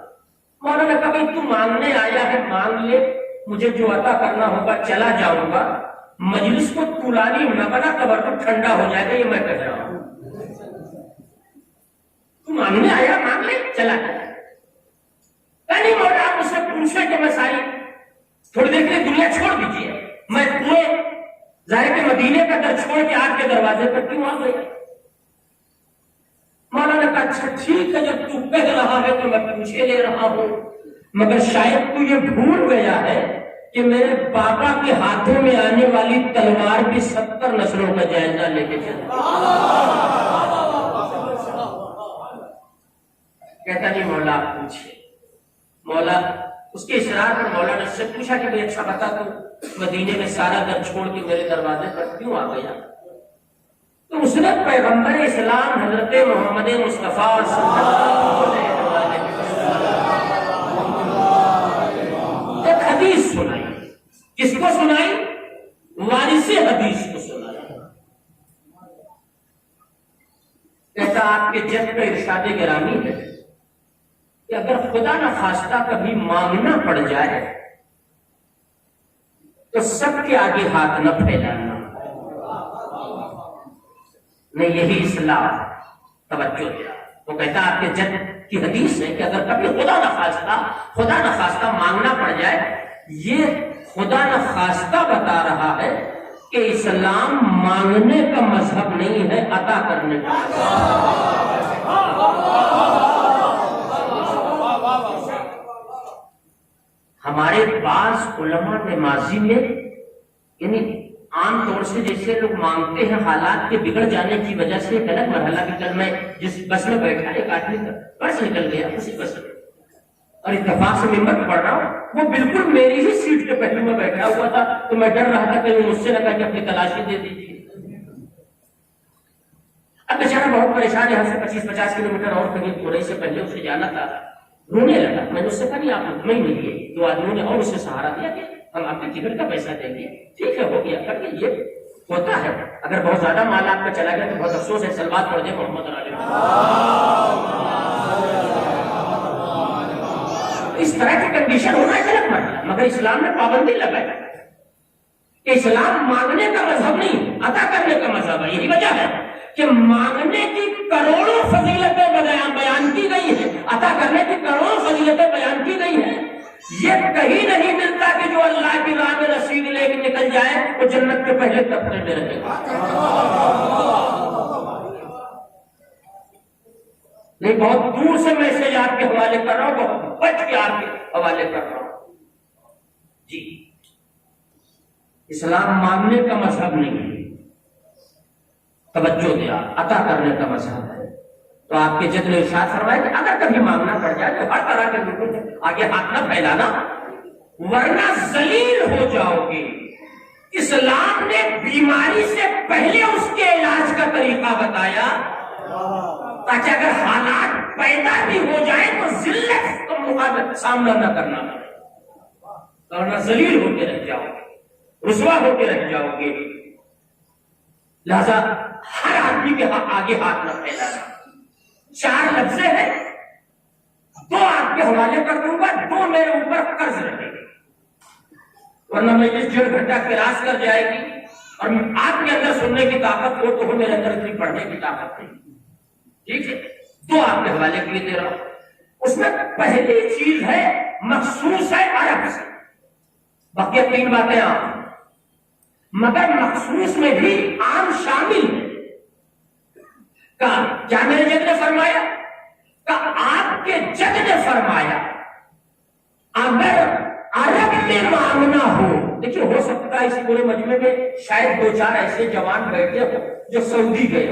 مولانا کبھی تو مانگنے آیا ہے مانگ لے، مجھے جو عطا کرنا ہوگا چلا جاؤں گا، مجلس کو طولانی نہ بنا، تبرک ٹھنڈا ہو جائے گا، یہ میں کہہ رہا ہوں۔ تو مانگنے آیا مانگ لے، چلا جائے۔ نہیں مولا آپ مجھ سے پوچھے کہ میں ساری تھوڑی دیر کے لیے دنیا چھوڑ دیجیے، میں تمہیں ظاہر کے مدینے کا در چھوڑ کے آپ کے دروازے پر کیوں آ گئی؟ مولانا نے کہا اچھا ٹھیک ہے، جب تو کہہ رہا ہے تو میں پوچھے لے رہا ہوں، مگر شاید تو یہ بھول گیا ہے کہ میرے بابا کے ہاتھوں میں آنے والی تلوار کی 70 نسلوں کا جائزہ لے کے چلتا۔ کہتا نہیں مولا آپ پوچھے۔ مولا اس کے اصرار پر مولا نے اس سے پوچھا کہ بھئی اچھا بتا تو مدینے میں سارا در چھوڑ کے میرے دروازے پر کیوں آ گیا؟ تو اس نے پیغمبر اسلام حضرت محمد مصطفیٰ صلی اللہ علیہ وسلم ایک حدیث سنائی۔ کس کو سنائی؟ وارث حدیث کو سنائی۔ کہتا آپ کے جد کا ارشاد گرامی ہے کہ اگر خدا نہ خواستہ کبھی مانگنا پڑ جائے تو سب کے آگے ہاتھ نہ پھیلانا، نہیں یہی اصلاح۔ توجہ دیا، وہ کہتا آپ کے جد کی حدیث ہے کہ اگر کبھی خدا نہ خواستہ مانگنا پڑ جائے، یہ خدا نہ خواستہ بتا رہا ہے کہ اسلام مانگنے کا مذہب نہیں ہے، عطا کرنے کا مذہب۔ ہمارے بعض علماء نے ماضی میں یعنی عام طور سے جیسے لوگ مانگتے ہیں حالات کے بگڑ جانے کی وجہ سے ایک الگ مرحلہ بھی کل میں جس بس میں بیٹھا ایک آدمی کا پرس نکل گیا اسی بس میں اور اتفاق سے ممبر پڑھ رہا ہوں، وہ بالکل میری ہی سیٹ کے پہلے میں بیٹھا ہوا تھا، تو میں ڈر رہا تھا کہ وہ مجھ سے نہ کہا کہ اپنی تلاشی دے دیجیے۔ اب بیچارہ بہت پریشان، یہاں سے 25-50 کلومیٹر اور کہیں تھوڑے سے پہلے اسے جانا تھا، رونے لگا۔ میں نے اس سے کہا نہیں آپ مطمئن رہیے، دو آدمیوں نے اور اسے سہارا دیا کہ ہم آپ کے ٹکٹ کا پیسہ دیں گے، ٹھیک ہے ہو گیا کر کے۔ یہ ہوتا ہے اگر بہت زیادہ مال آپ کا چلا گیا تو بہت افسوس ہے، سلوات پڑھ دیں محمد علیہ۔ اس طرح کی کنڈیشن ہونا ایک الگ مرحلہ، مگر اسلام نے پابندی لگائی کہ اسلام مانگنے کا مذہب نہیں عطا کرنے کا مذہب ہے۔ یہی وجہ ہے کہ مانگنے کی کروڑوں فضیلتیں بیان کی گئی ہیں، عطا کرنے کی کروڑوں فضیلتیں بیان کی گئی ہیں۔ یہ کہیں نہیں ملتا کہ جو اللہ کی راہ میں رسید لے کے نکل جائے وہ جنت کے پہلے طبقے میں رہے گا۔ نہیں بہت دور سے میسج آپ کے حوالے کر رہا ہوں، بہت بچ کے آپ کے حوالے کر رہا ہوں جی۔ اسلام مانگنے کا مذہب نہیں ہے، توجہ دیا، عطا کرنے کا مذہب ہے۔ تو آپ کے جد نے ارشاد فرمایا کہ اگر کبھی مانگنا پڑ جائے تو ہر طرح کے لوگوں سے آگے ہاتھ نہ پھیلانا ورنہ ذلیل ہو جاؤ گے۔ اسلام نے بیماری سے پہلے اس کے علاج کا طریقہ بتایا تاکہ اگر حالات پیدا بھی ہو جائیں تو ذلت کا سامنا نہ کرنا پڑے، ورنہ ذلیل ہو کے رہ جاؤ گے، رسوا ہو کے رہ جاؤ گے۔ لہذا ہر آدمی کے آگے ہاتھ نہ پھیلانا۔ 4 لفظ ہیں، 2 آپ کے حوالے کر دوں گا، 2 میرے اوپر قرض رہے گی، ورنہ میں یہ 1.5 گھنٹہ کلاس کر جائے گی اور آپ کے اندر سننے کی طاقت ہو تو میرے اندر اتنی پڑھنے کی طاقت نہیں۔ ٹھیک ہے، 2 آپ کے حوالے کے لیے دے رہا ہوں۔ اس میں پہلی چیز ہے مخصوص ہے عرب سے، باقی 3 باتیں عام، مگر مخصوص میں بھی عام شامل ہے۔ کیا میرے جد نے فرمایا؟ کہ آپ کے جد نے فرمایا اگر عرب میں مانگنا ہو، دیکھیے ہو سکتا ہے اس پورے مجمع میں شاید 2-4 ایسے جوان بیٹھے ہو جو سعودی گئے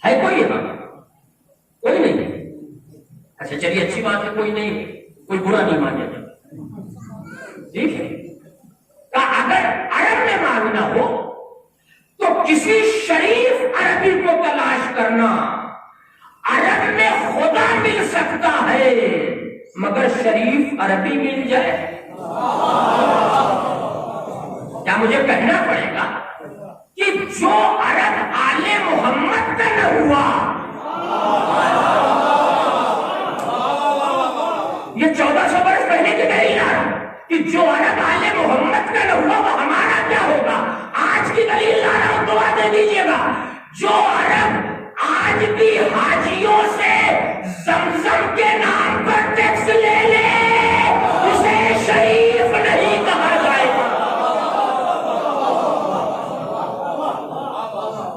ہے کوئی یہاں؟ کوئی نہیں؟ اچھا چلیے اچھی بات ہے، کوئی نہیں، کوئی برا نہیں مانے گا، ٹھیک ہے۔ کہ اگر عرب میں مانگنا ہو تو کسی شریف عربی کو تلاش کرنا، عرب میں سکتا ہے مگر شریف عربی مل جائے. کیا مجھے کہنا پڑے گا کہ جو عرب آل محمد کا نہ ہوا، یہ 1400 برس پہلے کی دلیل ہے کہ جو عرب آل محمد کا نہ ہوا وہ ہمارا کیا ہوگا. آج کی دلیل لا رہا ہوں، دعا دے دیجیے گا. جو عرب آج بھی حاجیوں سے زمزم کے نام پر ٹیکس لے لے اسے شریف نہیں کہا جائے گا.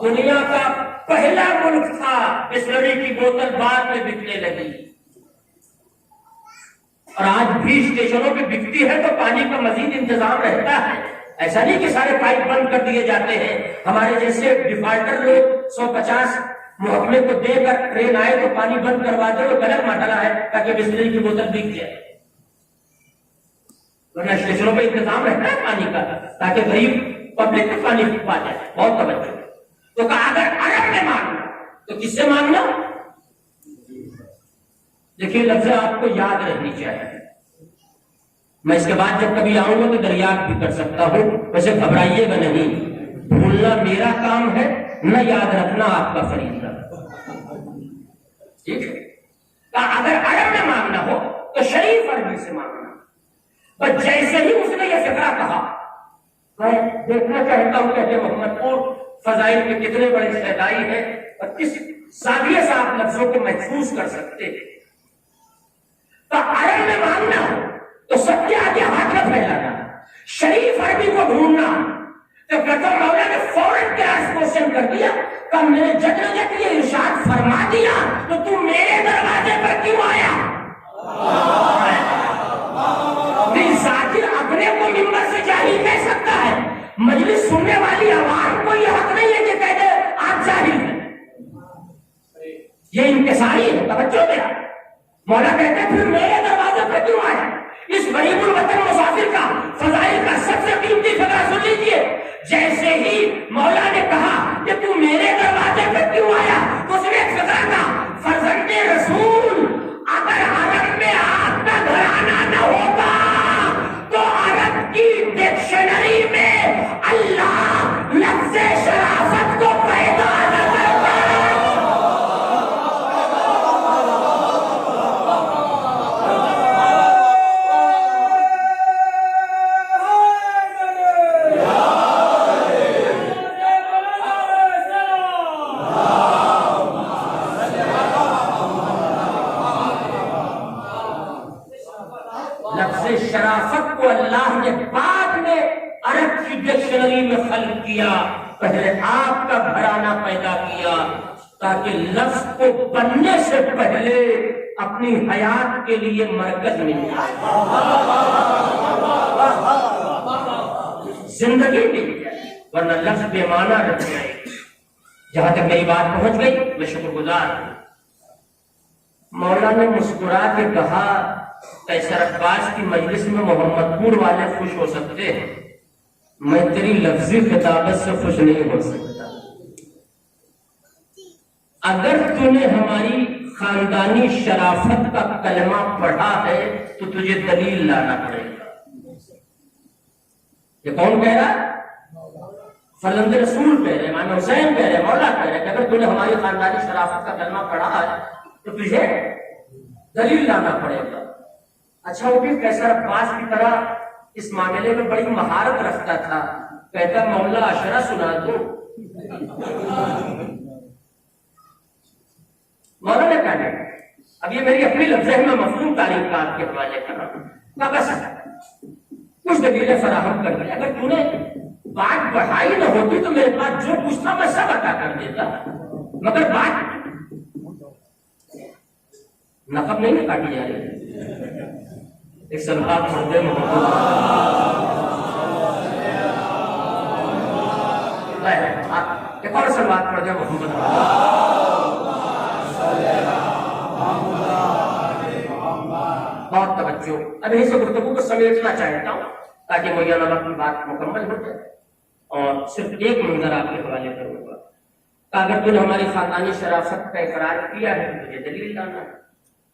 دنیا کا پہلا ملک تھا بسلری کی بوتل بعد میں بکنے لگی، اور آج بھی اسٹیشنوں پہ بکتی ہے تو پانی کا مزید انتظام رہتا ہے. ایسا نہیں کہ سارے پائپ بند کر دیے جاتے ہیں. ہمارے جیسے ڈیفالٹر لوگ 150 محکمے کو دے کر ٹرین آئے تو پانی بند کروا دے، وہ غلط ماٹلا ہے تاکہ بسلری کی بوتل بک جائے. ورنہ اسٹیشنوں پہ انتظام رہتا ہے پانی کا تاکہ غریب پبلک کو پانی پا جائے. بہت توجہ. تو کہا اگر عرب میں مانگنا تو کس سے مانگنا؟ دیکھیے لفظ آپ کو یاد رہنی چاہیے. میں اس کے بعد جب کبھی آؤں گا تو دریافت بھی کر سکتا ہوں، ویسے گھبرائیے گا نہیں. بھولنا میرا کام ہے، نہ یاد رکھنا آپ کا فریضہ. ٹھیک ہے. اگر عرب میں مانگنا ہو تو شریف عربی سے مانگنا. بس جیسے ہی اس نے یہ فقرہ کہا، میں دیکھنا چاہتا ہوں کہ محمد پور فضائل کے کتنے بڑے شہدائی ہیں اور کس زاویے سے آپ لفظوں کو محفوظ کر سکتے ہیں. تو عرب میں مانگنا ہو تو سب کے آگے ہاتھ نہ پھیلانا، شریف عربی کو ڈھونڈنا. تو قطر مولا نے فوراً کراس کوشچن کر دیا کہ میں نے جب یہ ارشاد فرما دیا تو تم میرے دروازے پر کیوں آیا؟ ذاکر اپنے کو ممبر سے جاہل کہہ سکتا ہے، مجلس سننے والی عوام کو یہ حق نہیں ہے کہ کہہ دے آپ جاہل ہیں. یہ انکساری ہے. توجہ دیا. مولا کہتے ہیں پھر میرے دروازے پر کیوں آیا؟ اس غریب الوطن مسافر کا فضائل کا سب سے قیمتی فقرہ سن لیجیے. جیسے ہی مولا نے کہا کہ تو میرے دروازے پر کیوں آیا تو اس نے ایک فقرہ کہا، فرزند رسول اگر عرب میں آپ کا گھرانہ نہ ہوتا تو عرب کی ڈکشنری میں اللہ لفظ شرافت کو پیدا نہ کرتا. شرافت کو اللہ نے بعد میں عرب کی ڈکشنری میں خلق کیا، پہلے آپ کا گھرانہ پیدا کیا تاکہ لفظ کو بننے سے پہلے اپنی حیات کے لیے مرکز مل جائے، زندگی مل جائے، ورنہ لفظ بے معنی رہ جائے. جہاں تک میری بات پہنچ گئی میں شکر گزار ہوں. مولا نے مسکرا کے کہا قیصر عباس کی مجلس میں محمد پور والے خوش ہو سکتے ہیں، میں تیری لفظی خطابت سے خوش نہیں ہو سکتا. اگر تو نے ہماری خاندانی شرافت کا کلمہ پڑھا ہے تو تجھے دلیل لانا پڑے گا. یہ کون کہہ رہا؟ فرزند رسول کہہ رہے، امام حسین کہہ رہے، مولا کہہ رہے کہ اگر تو نے ہماری خاندانی شرافت کا کلمہ پڑھا ہے تو تجھے دلیل لانا پڑے گا. اچھا وہ بھی قیصر عباس کی طرح اس معاملے میں بڑی مہارت رکھتا تھا، کہتا مولا اشرا سنا دو. مولا نے کہا اب یہ میری اپنی لفظ ہے، میں مفہوم تعلیم کا آپ کے حوالے کر رہا ہوں. بس کچھ دلیلیں فراہم کر دی. اگر تو نے بات بڑھائی نہ ہوتی تو میرے پاس جو پوچھتا میں سب عطا کر دیتا، مگر بات نقب نہیں کاٹی جا رہی. ایک سلوات پڑھتے محمد، ایک اور سلوات پڑھتے محمد. بہت توجہ. اب یہیں سے گفتگو کو سمیٹنا چاہتا ہوں تاکہ مولانا وقت کی بات مکمل ہو جائے، اور صرف ایک منظر آپ کے حوالے کروں گا. اگر تو نے ہماری خاندانی شرافت کا اقرار کیا ہے تو مجھے دلیل لانا ہے.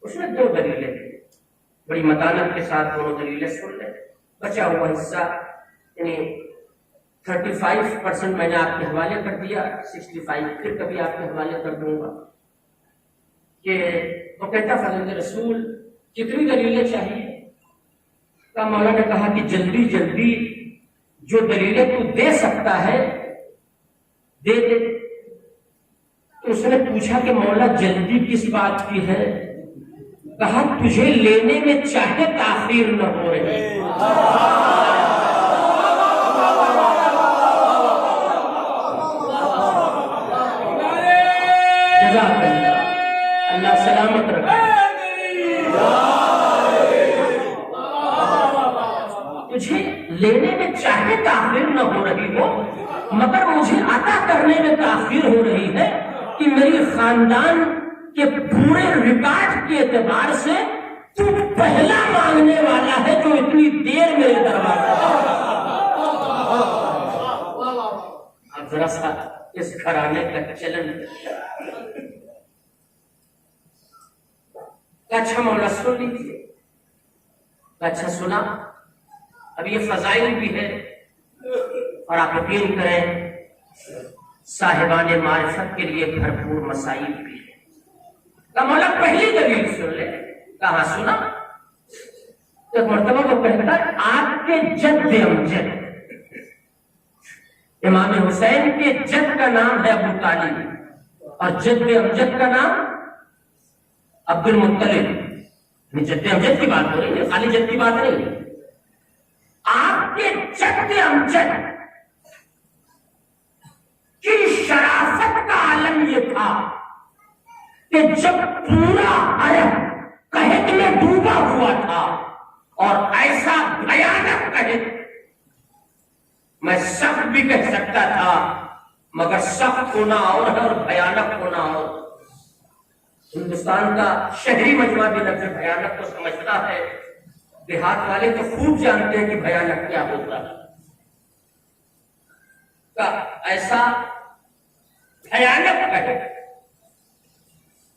اس نے 2 دلیلیں دی، بڑی متانت کے ساتھ دونوں دلیلیں سن لیں، بچا ہوا حصہ یعنی 35% میں نے آپ کے حوالے کر دیا، 65 پھر کبھی آپ کے حوالے کر دوں گا کہ وہ کہتا فضل رسول کتنی دلیلیں چاہیے؟ کا مولا نے کہا کہ جلدی جلدی جو دلیلیں تو دے سکتا ہے دے دے۔ تو اس نے پوچھا کہ مولا جلدی کس بات کی ہے؟ کہا تجھے لینے میں چاہے تاخیر نہ ہو رہی۔ جزاک اللہ، اللہ سلامت رکھے۔ تجھے لینے میں چاہے تاخیر نہ ہو رہی ہو، مگر مجھے عطا کرنے میں تاخیر ہو رہی ہے کہ میری خاندان کے پورے ریکارڈ کے اعتبار سے تو پہلا مانگنے والا ہے جو اتنی دیر میرے دروازے اب ذرا سا اس گھرانے کا چلن۔ اچھا مولا سن لیجیے، اچھا سنا، اب یہ فضائل بھی ہے اور آپ یقین کریں صاحبان معرفت کے لیے بھرپور مسائل بھی ہے۔ کہ مولا پہلی دلیل سن لے، کہاں سنا؟ ایک مرتبہ وہ کہتا ہے آپ کے جد امجد، امام حسین کے جد کا نام ہے ابو طالب اور جد امجد کا نام عبد المطلب۔ جد امجد کی بات ہو رہی ہے، خالی جد کی بات نہیں ہے۔ آپ کے جد امجد کی شرافت کا عالم یہ تھا کہ جب پورا عرب قحط میں ڈوبا ہوا تھا اور ایسا بھیانک قحط، میں سخت بھی کہہ سکتا تھا مگر سخت ہونا اور ہے اور بھیانک ہونا اور۔ ہندوستان کا شہری مجمع بھی لفظ بھیانک کو سمجھتا ہے، دیہات والے تو خوب جانتے ہیں کہ بھیانک کیا ہوتا ہے۔ ایسا بھیانک ہے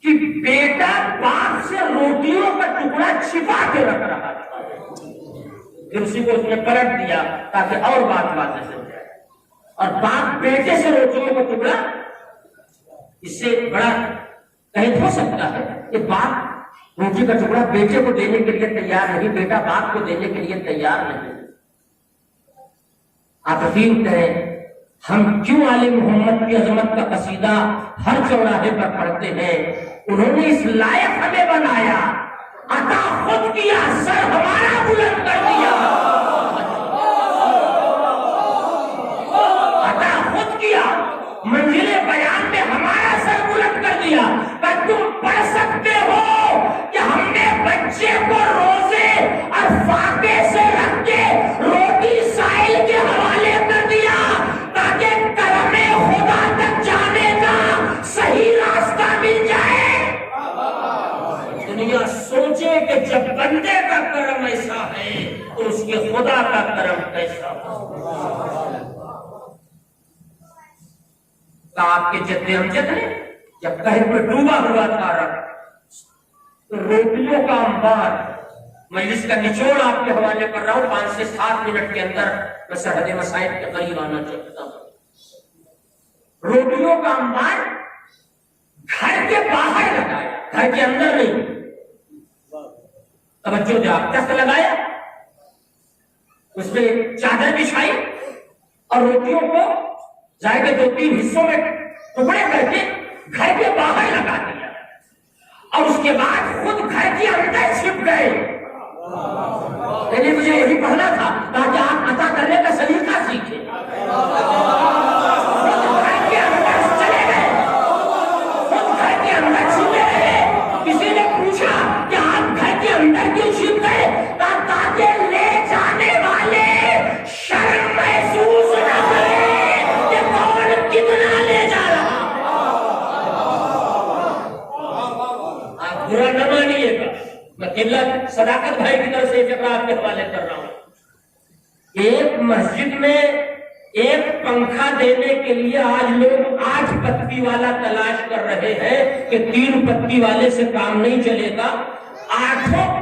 کہ بیٹا باپ سے روٹیوں کا ٹکڑا چھپا کے رکھ رہا تھا، پھر اسی کو اس نے پلٹ دیا تاکہ اور بات واضح ہو جائے، اور باپ بیٹے سے روٹیوں کا ٹکڑا، اس سے بڑا قحط ہو سکتا ہے کہ باپ روٹی کا ٹکڑا بیٹے کو دینے کے لیے تیار نہیں، بیٹا باپ کو دینے کے لیے تیار نہیں۔ آپ یقین کریں ہم کیوں آل محمد کی عظمت کا قصیدہ ہر چوراہے پر پڑھتے ہیں؟ انہوں نے اس لائق ہمیں بنایا، عطا خود کیا، سر ہمارا بلند کر دیا، عطا خود کیا، منزل بیان میں ہمارا سر بلند کر دیا۔ کہ تم پڑھ سکتے ہو کہ ہم نے بچے کو روزے اور فاقے سے رکھ کے روٹی سائل کے حوالے کر دیا تاکہ کرم خدا تک جانے کا صحیح راستہ مل جائے۔ دنیا سوچے کہ جب بندے کا کرم ایسا ہے تو اس کے خدا کا کرم کیسا ہو۔ آپ کے جد امجد نے جب قحط میں ڈوبا ہوا تھا تو روٹیوں کا انبار، مجلس کا نچوڑ آپ کے حوالے کر رہا ہوں، 5 سے 7 منٹ کے اندر میں سرحد مسائل کے قریب آنا چاہتا ہوں۔ روٹیوں کا انبار گھر کے باہر لگایا، گھر کے اندر نہیں، توجہ دے آپ، تخت لگایا، اس میں چادر بچھائی اور روٹیوں کو ظاہر کے 2-3 حصوں میں ٹکڑے کر کے گھر کے باہر لگا دیا اور اس کے بعد خود گھر کے اندر چھپ گئے۔ مجھے یہی پڑھنا تھا تاکہ آپ عطا کرنے کا سلیقہ سیکھیں۔ خود گھر کے اندر چلے گئے، خود گھر کے اندر چھپے رہے۔ کسی نے پوچھا کہ آپ گھر کے اندر کیوں چھپ گئے؟ تاکہ لے جانے والے شرم محسوس نہ کریں کہ کون کتنا لے جا رہا۔ آپ برا نہ مانیے گا، میں قلت صداقت بھائی کی طرف سے فکر آپ کے حوالے کر رہا ہوں۔ ایک مسجد میں ایک پنکھا دینے کے لیے آج لوگ 8 پتی والا تلاش کر رہے ہیں کہ 3 پتی والے سے کام نہیں چلے گا، 8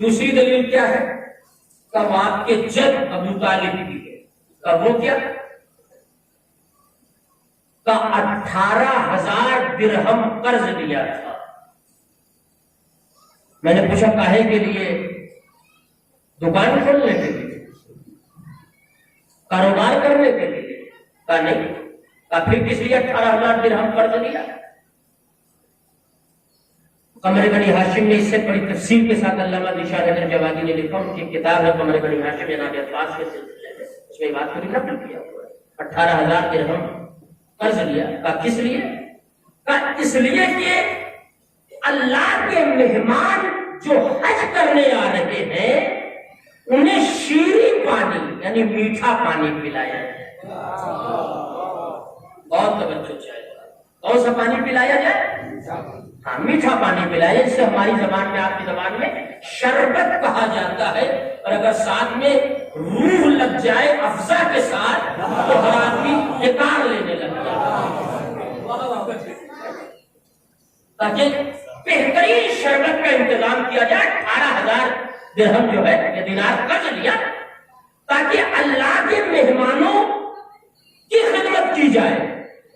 دوسری دلیل کیا ہے؟ کہ وہ آپ کے جد ابو طالب کی ہے، کہ وہ کیا کہ 18,000 درہم قرض لیا تھا۔ میں نے پوچھا کاہے کے لیے؟ دکان کھولنے کے لیے، کاروبار کرنے کے لیے؟ کہا نہیں۔ کہا پھر کس لیے 18,000 درہم قرض لیا؟ قمر بنی ہاشم نے اس سے بڑی تفصیل کے ساتھ علامہ ذیشان حیدر جوادی نے لکھا، ان کی کتاب ہے قمر بنی ہاشم جناب عباس کے سلسلے میں، اس میں بات کو نقل کیا ہوا ہے۔ 18,000 درہم قرض لیا۔ کہا کس لیے؟ کہا اس لیے کہ اللہ کے مہمان جو حج کرنے آ رہے ہیں انہیں شیریں پانی یعنی میٹھا پانی پلایا جائے۔ بہت توجہ چاہیے۔ کون سا پانی پلایا جائے؟ ہاں، میٹھا پانی پلایا، جسے ہماری زبان میں، آپ کی زبان میں شربت کہا جاتا ہے، اور اگر ساتھ میں روح لگ جائے افزا کے ساتھ تو ہر آدمی اکار لینے لگ جائے، تاکہ بہترین شربت کا انتظام کیا جائے۔ 18,000 درہم جو ہے یہ دینار قرض لیا تاکہ اللہ کے مہمانوں کی خدمت کی جائے۔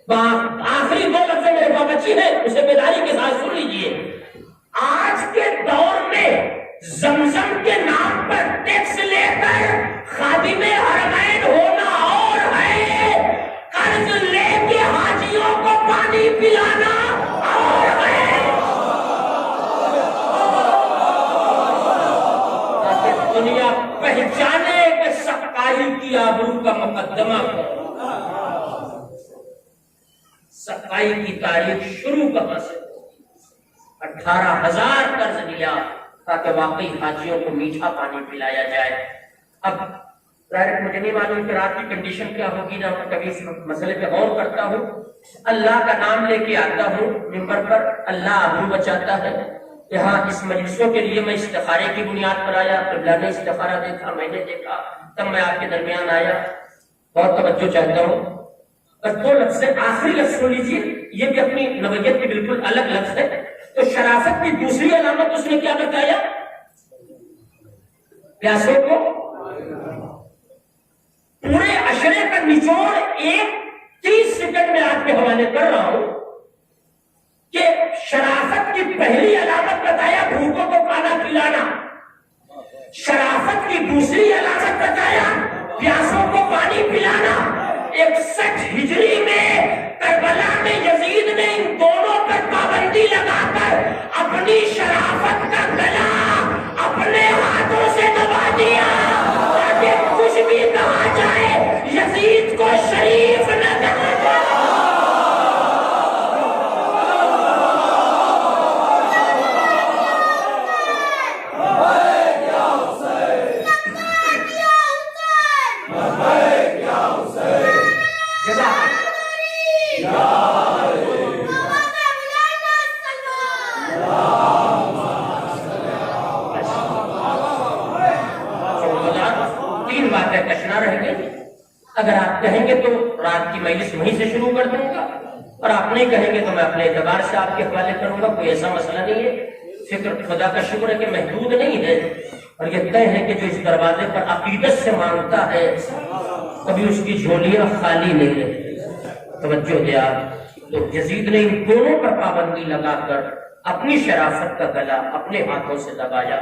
آخری 2 لفظ میرے پاس بچی ہے، اسے بیداری کے ساتھ سن لیجئے۔ آج کے دور میں زمزم کے نام پر ٹیکس لے کر خادم حرمین ہونا اور ہے، قرض لے کے حاجیوں کو پانی پلانا اور ہے۔ تاکہ دنیا پہچانے کہ سقائی کی آبرو کا مقدمہ کرو۔ سقائی کی تاریخ شروع کہاں سے ہوگی؟ 18,000 قرض لیا تاکہ واقعی حاجیوں کو میٹھا پانی پلایا جائے۔ اب ڈائریکٹ مجھے نہیں معلوم کہ رات کی کنڈیشن کیا ہوگی، نہ کبھی اس مسئلے پہ غور کرتا ہوں، اللہ کا نام لے کے آتا ہوں ممبر پر، اللہ آبرو بچاتا ہے۔ یہاں اس مجلسوں کے لیے میں استخارے کی بنیاد پر آیا، قبلہ نے استخارہ دیکھا، میں نے دیکھا، تب میں آپ کے درمیان آیا۔ بہت توجہ چاہتا ہوں۔ بس 2 لفظ ہے، آخری لفظ سن لیجیے، یہ بھی اپنی نوعیت کی بالکل الگ لفظ ہے۔ تو شرافت کی دوسری علامت اس نے کیا بتایا؟ پیاسوں کو پورے عشرے کا نچوڑ 30 سیکنڈ میں آپ کے حوالے کر رہا ہوں کہ شرافت کی پہلی علامت بتایا بھوکوں کو کھانا کھلانا، شرافت کی دوسری علامت بتایا پیاسوں کو پانی پلانا۔ 61 ہجری میں کربلا میں یزید نے ان دونوں پر پابندی لگا کر اپنی شرافت کا گلا اپنے ہاتھوں سے دبا دیا تاکہ کچھ بھی کہا جائے یزید کو شریف نہ کہا جائے۔ اگر آپ کہیں گے تو رات کی مجلس وہیں سے شروع کر دوں گا، اور آپ نہیں کہیں گے تو میں اپنے اعتبار سے آپ کے حوالے کروں گا، کوئی ایسا مسئلہ نہیں ہے۔ فکر خدا کا شکر ہے کہ محدود نہیں ہے، اور یہ طے ہے کہ جو اس دروازے پر عقیدت سے مانگتا ہے کبھی اس کی جھولیاں خالی نہیں رہتی۔ توجہ دے آپ۔ تو یزید نے ان دونوں پر پابندی لگا کر اپنی شرافت کا گلا اپنے ہاتھوں سے دبایا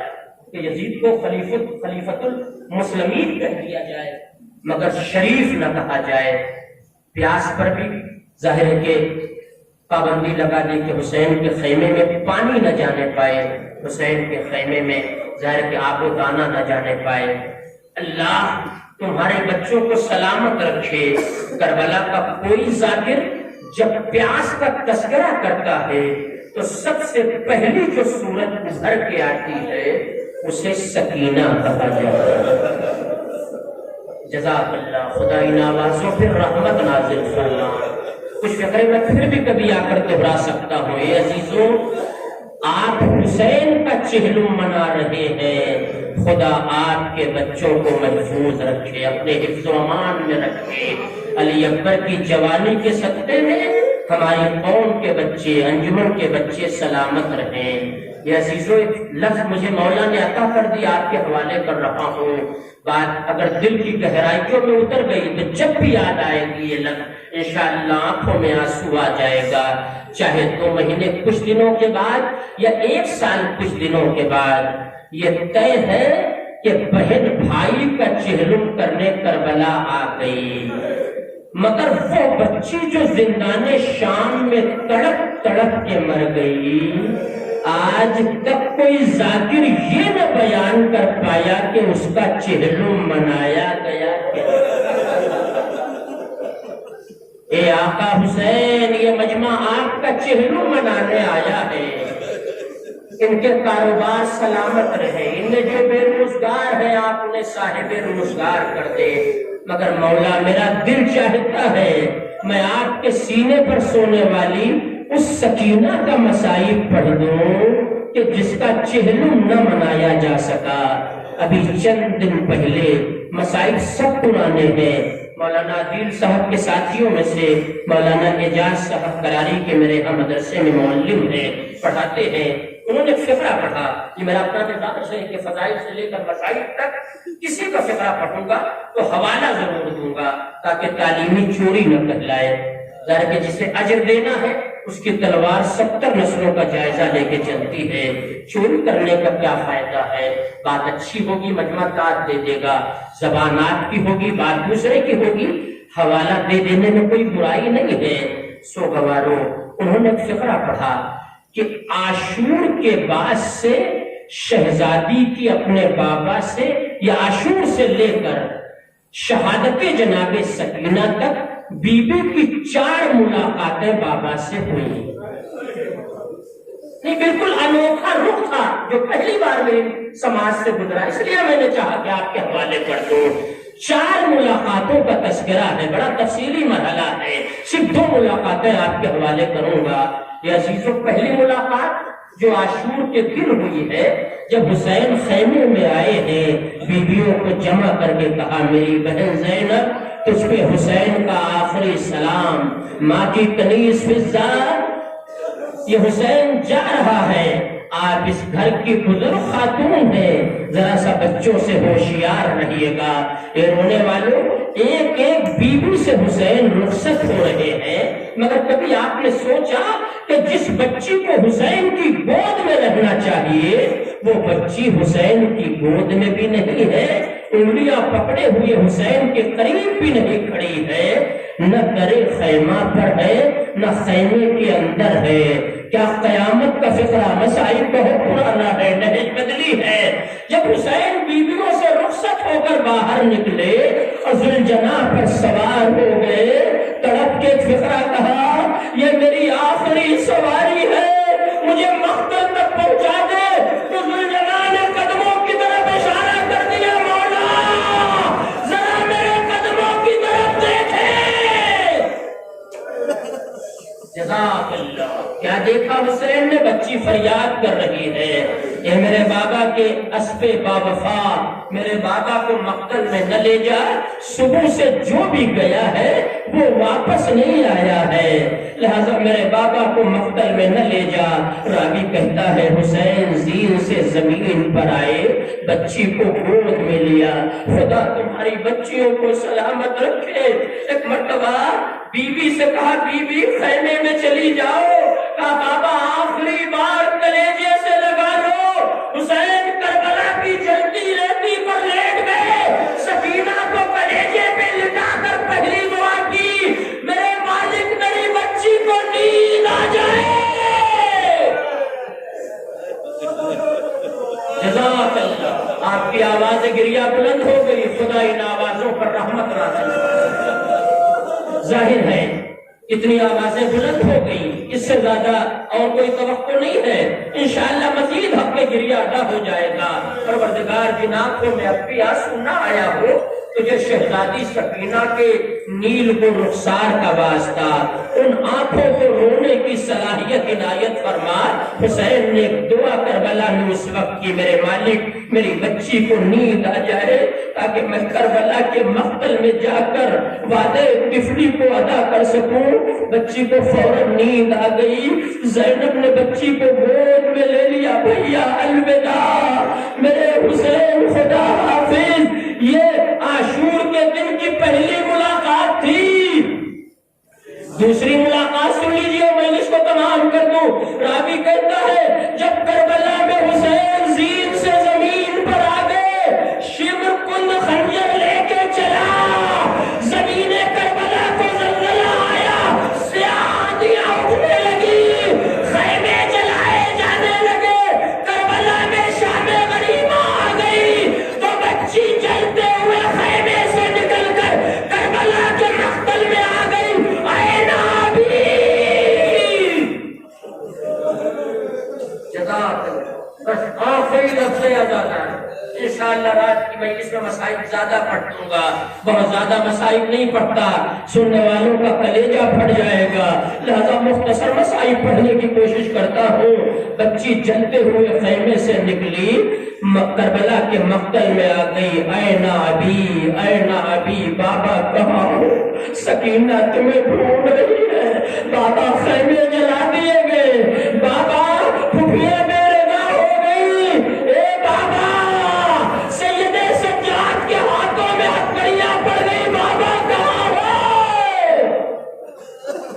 کہ یزید کو خلیفۃ المسلمین کہہ دیا جائے مگر شریف نہ کہا جائے۔ پیاس پر بھی ظاہر ہے کہ پابندی لگا دی کہ حسین کے خیمے میں پانی نہ جانے پائے، حسین کے خیمے میں ظاہر کہ آب و دانہ نہ جانے پائے۔ اللہ تمہارے بچوں کو سلامت رکھے۔ کربلا کا کوئی ذاکر جب پیاس کا تذکرہ کرتا ہے تو سب سے پہلی جو صورت ابھر کے آتی ہے اسے سکینہ کہا جاتا ہے۔ جزاک اللہ، خدا ان آوازوں پھر رحمت نازل فرما۔ کچھ فکر میں پھر بھی کبھی آ کر دہرا سکتا ہوں، اے عزیزوں آپ حسین کا چہلم منا رہے ہیں، خدا آپ کے بچوں کو محفوظ رکھے، اپنے حفظ و امان میں رکھے۔ علی اکبر کی جوانی کے صدقے میں ہماری قوم کے بچے، انجمن کے بچے سلامت رہیں۔ یہ عزیزو ایک لفظ مجھے مولا نے عطا کر دی، آپ کے حوالے کر رہا ہوں. بات اگر دل کی گہرائیوں میں اتر گئی تو جب بھی یاد آئے گی یہ لفظ انشاءاللہ آنکھوں میں آنسو آ جائے گا. چاہے 2 مہینے کچھ دنوں کے بعد یا 1 سال کچھ دنوں کے بعد، یہ طے ہے کہ بہن بھائی کا چہلم کرنے کربلا آ گئی. مگر وہ بچی جو زندان شام میں تڑپ تڑپ کے مر گئی، آج تک کوئی ذاکر یہ نہ بیان کر پایا کہ اس کا چہلم منایا گیا. اے آقا حسین، یہ مجمع آپ کا چہلم منانے آیا ہے. ان کے کاروبار سلامت رہے، ان میں جو بے روزگار ہے آپ انہیں صاحب روزگار کر دے. مگر مولا میرا دل چاہتا ہے میں آپ کے سینے پر سونے والی اس سکینہ کا مصائب پڑھ دوں کہ جس کا چہلم نہ منایا جا سکا. ابھی چند دن پہلے مصائب سب پرانے ہیں. مولانا عدیل صاحب کے ساتھیوں میں سے مولانا اعجاز صاحب کراری کے میرے ہم مدرسے میں معلم ہیں، پڑھاتے ہیں. انہوں نے فقرہ پڑھا. یہ میرا اپنا مزاج ہے کہ فضائل سے لے کر مسائل تک کسی کا فقرہ پڑھوں گا تو حوالہ ضرور دوں گا تاکہ تعلیمی چوری نہ کہلائے. ذرا کہ جسے اجر دینا ہے اس کی تلوار 70 نسلوں کا جائزہ لے کے چلتی ہے. چوری کرنے کا کیا فائدہ ہے؟ بات اچھی ہوگی مجمع داد دے دے گا، زبان آپ کی ہوگی بات دوسرے کی ہوگی، حوالہ دے دینے میں کوئی برائی نہیں ہے. سو گوارو، انہوں نے ایک فقرہ پڑھا کہ عاشور کے بعد سے شہزادی کی اپنے بابا سے یا عاشور سے لے کر شہادت جناب سکینہ تک بی بی کی 4 ملاقاتیں بابا سے ہوئی. نہیں، بالکل انوکھا رخ تھا جو پہلی بار میں سماج سے گزرا، اس لیے میں نے چاہا کہ آپ کے حوالے کر دوں. 4 ملاقاتوں کا تذکرہ ہے، بڑا تفصیلی مرحلہ ہے. صرف 2 ملاقاتیں آپ کے حوالے کروں گا. یہ عزیزوں، پہلی ملاقات جو عاشور کے دن ہوئی ہے، جب حسین خیمے میں آئے ہیں، بیویوں کو جمع کر کے کہا میری بہن زینب تجھ پہ حسین کا آخری سلام، ماں کی کنیز فضا، یہ حسین جا رہا ہے، آپ اس گھر کی بزرگ خاتون ہیں، ذرا سا بچوں سے ہوشیار رہیے گا. یہ رونے والوں، ایک ایک بیوی سے حسین رخصت ہو رہے ہیں، مگر کبھی آپ نے سوچا کہ جس بچی کو حسین کی گود میں رہنا چاہیے وہ بچی حسین کی گود میں بھی نہیں ہے، انگلیاں پکڑے ہوئے حسین کے قریب بھی نہیں کھڑی ہے، نہ درے خیمہ پر ہے نہ خیمے کے اندر ہے. کیا قیامت کا فقرہ مسائل بہت پرانا ہے، نہج بدلی ہے. جب حسین بیویوں سے رخصت ہو کر باہر نکلے اور ذوالجناح پر سوار ہو گئے، تڑپ کے فقرہ کہا یہ میری آخری سواری ہے، مجھے مقتل تک پہنچا دے. تو ذوالجناح نے قدموں کی طرف اشارہ کر دیا، مولا ذرا میرے قدموں کی طرف دیکھے. جزاک اللہ. کیا دیکھا حسین نے؟ بچی فریاد کر رہی ہے، اے میرے بابا کے اسب باوفا، میرے بابا کو مقتل میں نہ لے جا، صبح سے جو بھی گیا ہے وہ واپس نہیں آیا ہے، لہذا میرے بابا کو مقتل میں نہ لے جا. راوی کہتا ہے حسین زین سے زمین پر آئے، بچی کو گود میں لیا. خدا تمہاری بچیوں کو سلامت رکھے. ایک مرتبہ بیوی سے کہا بیوی خیمے میں چلی جاؤ، کہا بابا آخری بار کلیجے سے لگا لو. حسین کربلا کی جلتی رہتی پر لیٹ گئے، سکینہ کو کلیجے پہ لٹا کر پہلی دعا کی، میرے مالک میری بچی کو نیند آ جائے. جزاک اللہ. آپ کی آواز گریہ بلند ہو گئی، خدا ان آوازوں پر رحمت نازل. ظاہر ہے اتنی آوازیں بلند ہو گئی، اس سے زیادہ اور کوئی توقع نہیں ہے. انشاءاللہ مزید حق گریہ ادا ہو جائے گا. پروردگار جن آنکھوں میں اب بھی آنسو نہ آیا ہو تجھے شہزادی سکینہ کے نیل کو رخسار کا واسطہ، ان آنکھوں کو رونے کی صلاحیت عنایت فرما۔ حسین نے ایک دعا کربلا میں اس وقت کی، میرے مالک میری بچی کو نیند آ جائے تاکہ میں کربلا کے مقتل میں جا کر وعدے طفلی کو ادا کر سکوں۔ بچی کو فوراً نیند آ گئی، زینب نے بچی کو گود میں لے لیا، بھیا الوداع میرے حسین، خدا حافظ۔ یہ عاشور کے دن کی پہلی ملاقات تھی۔ دوسری ملاقات سن لیجیے، میں اس کو تمام کر دوں۔ راوی کہتا ہے جب کربلا میں حسین زین سے زمین پر آ گئے، شمر کند خنجر لے کے چلا، زمین کربلا کو زلزلہ آیا، سیاہ آندیاں اٹھنے لگی، خیمے جلائے جانے لگے، کربلا میں شام غنیمہ آ گئی تو بچی جلتے ہوئے خیمے سے نکل کر کربلا کے مقتل میں آ گئی۔ اے نبی جزاک بس آخری لفظ یاد آتا ہے۔ انشاءاللہ رات کی مجلس میں مسائل زیادہ پڑھ دوں گا، بہت زیادہ مسائل نہیں پڑھتا، سننے والوں کا کلیجہ پھٹ جائے گا، لہذا مختصر مسائل پڑھنے کی کوشش کرتا ہوں۔ بچی جلتے ہوئے خیمے سے نکلی، کربلا کے مقتل میں آ گئی۔ اے ابی، اے ابی، بابا کہاں ہو؟ سکینہ تمہیں ڈھونڈ رہی ہے۔ بابا خیمے جلا دیے گئے، بابا پھپھیاں بے رگا ہو گئی، اے بابا سید سجاد کے ہاتھوں میں ہتھکڑیاں پڑ گئی، بابا کہاں ہو؟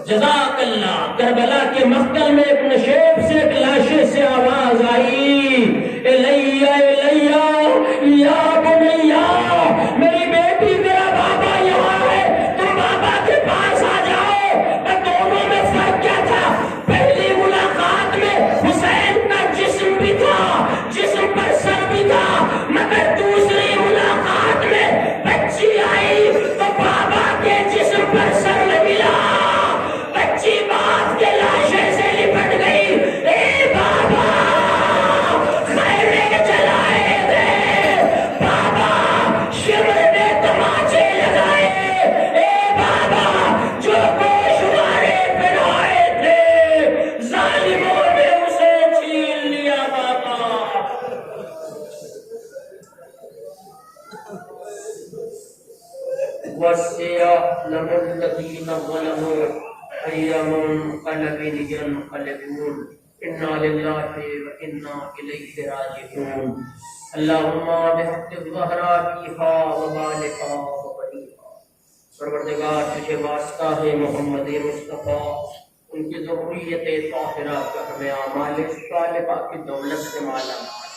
جزاک اللہ۔ کربلا کے مقتل میں ایک نشیب سے، ایک لاشے سے آواز آئی، الیہ الیہ یا بنیا، میری بیٹی میرا بابا یہاں ہے، تم بابا کے پاس آ جاؤ۔ اور دونوں میں فرق کیا تھا؟ پہلی ملاقات میں حسین کا جسم بھی تھا، جسم پر سر بھی تھا، مگر دوسری ملاقات میں بچی آئی تو بابا کے جسم پر سر نہ ملا، بچی باپ کے لاشے سے لپٹ گئی۔ اے بابا خیمے جلائے تھے، بابا شمر نے تماچے لگائے، اے بابا جو گوشوارے پہنائے تھے ظالموں نے اسے چھین لیا۔ بابا وَسَيَعْلَمُ الَّذِينَ ظَلَمُوا أَيَّ مُنقَلَبٍ يَنقَلِبُونَ إِنَّا لِلَّهِ وَإِنَّا إِلَيْهِ رَاجِعُونَ۔ اللہم بحق الزہرا فیہا وبالغا وبلیغا۔ پروردگار تجھے واسطہ ہے محمد مصطفیٰ، ان کی ذریت طاہرہ کا ہمیں اعمال صالحہ کی دولت سے مالا مال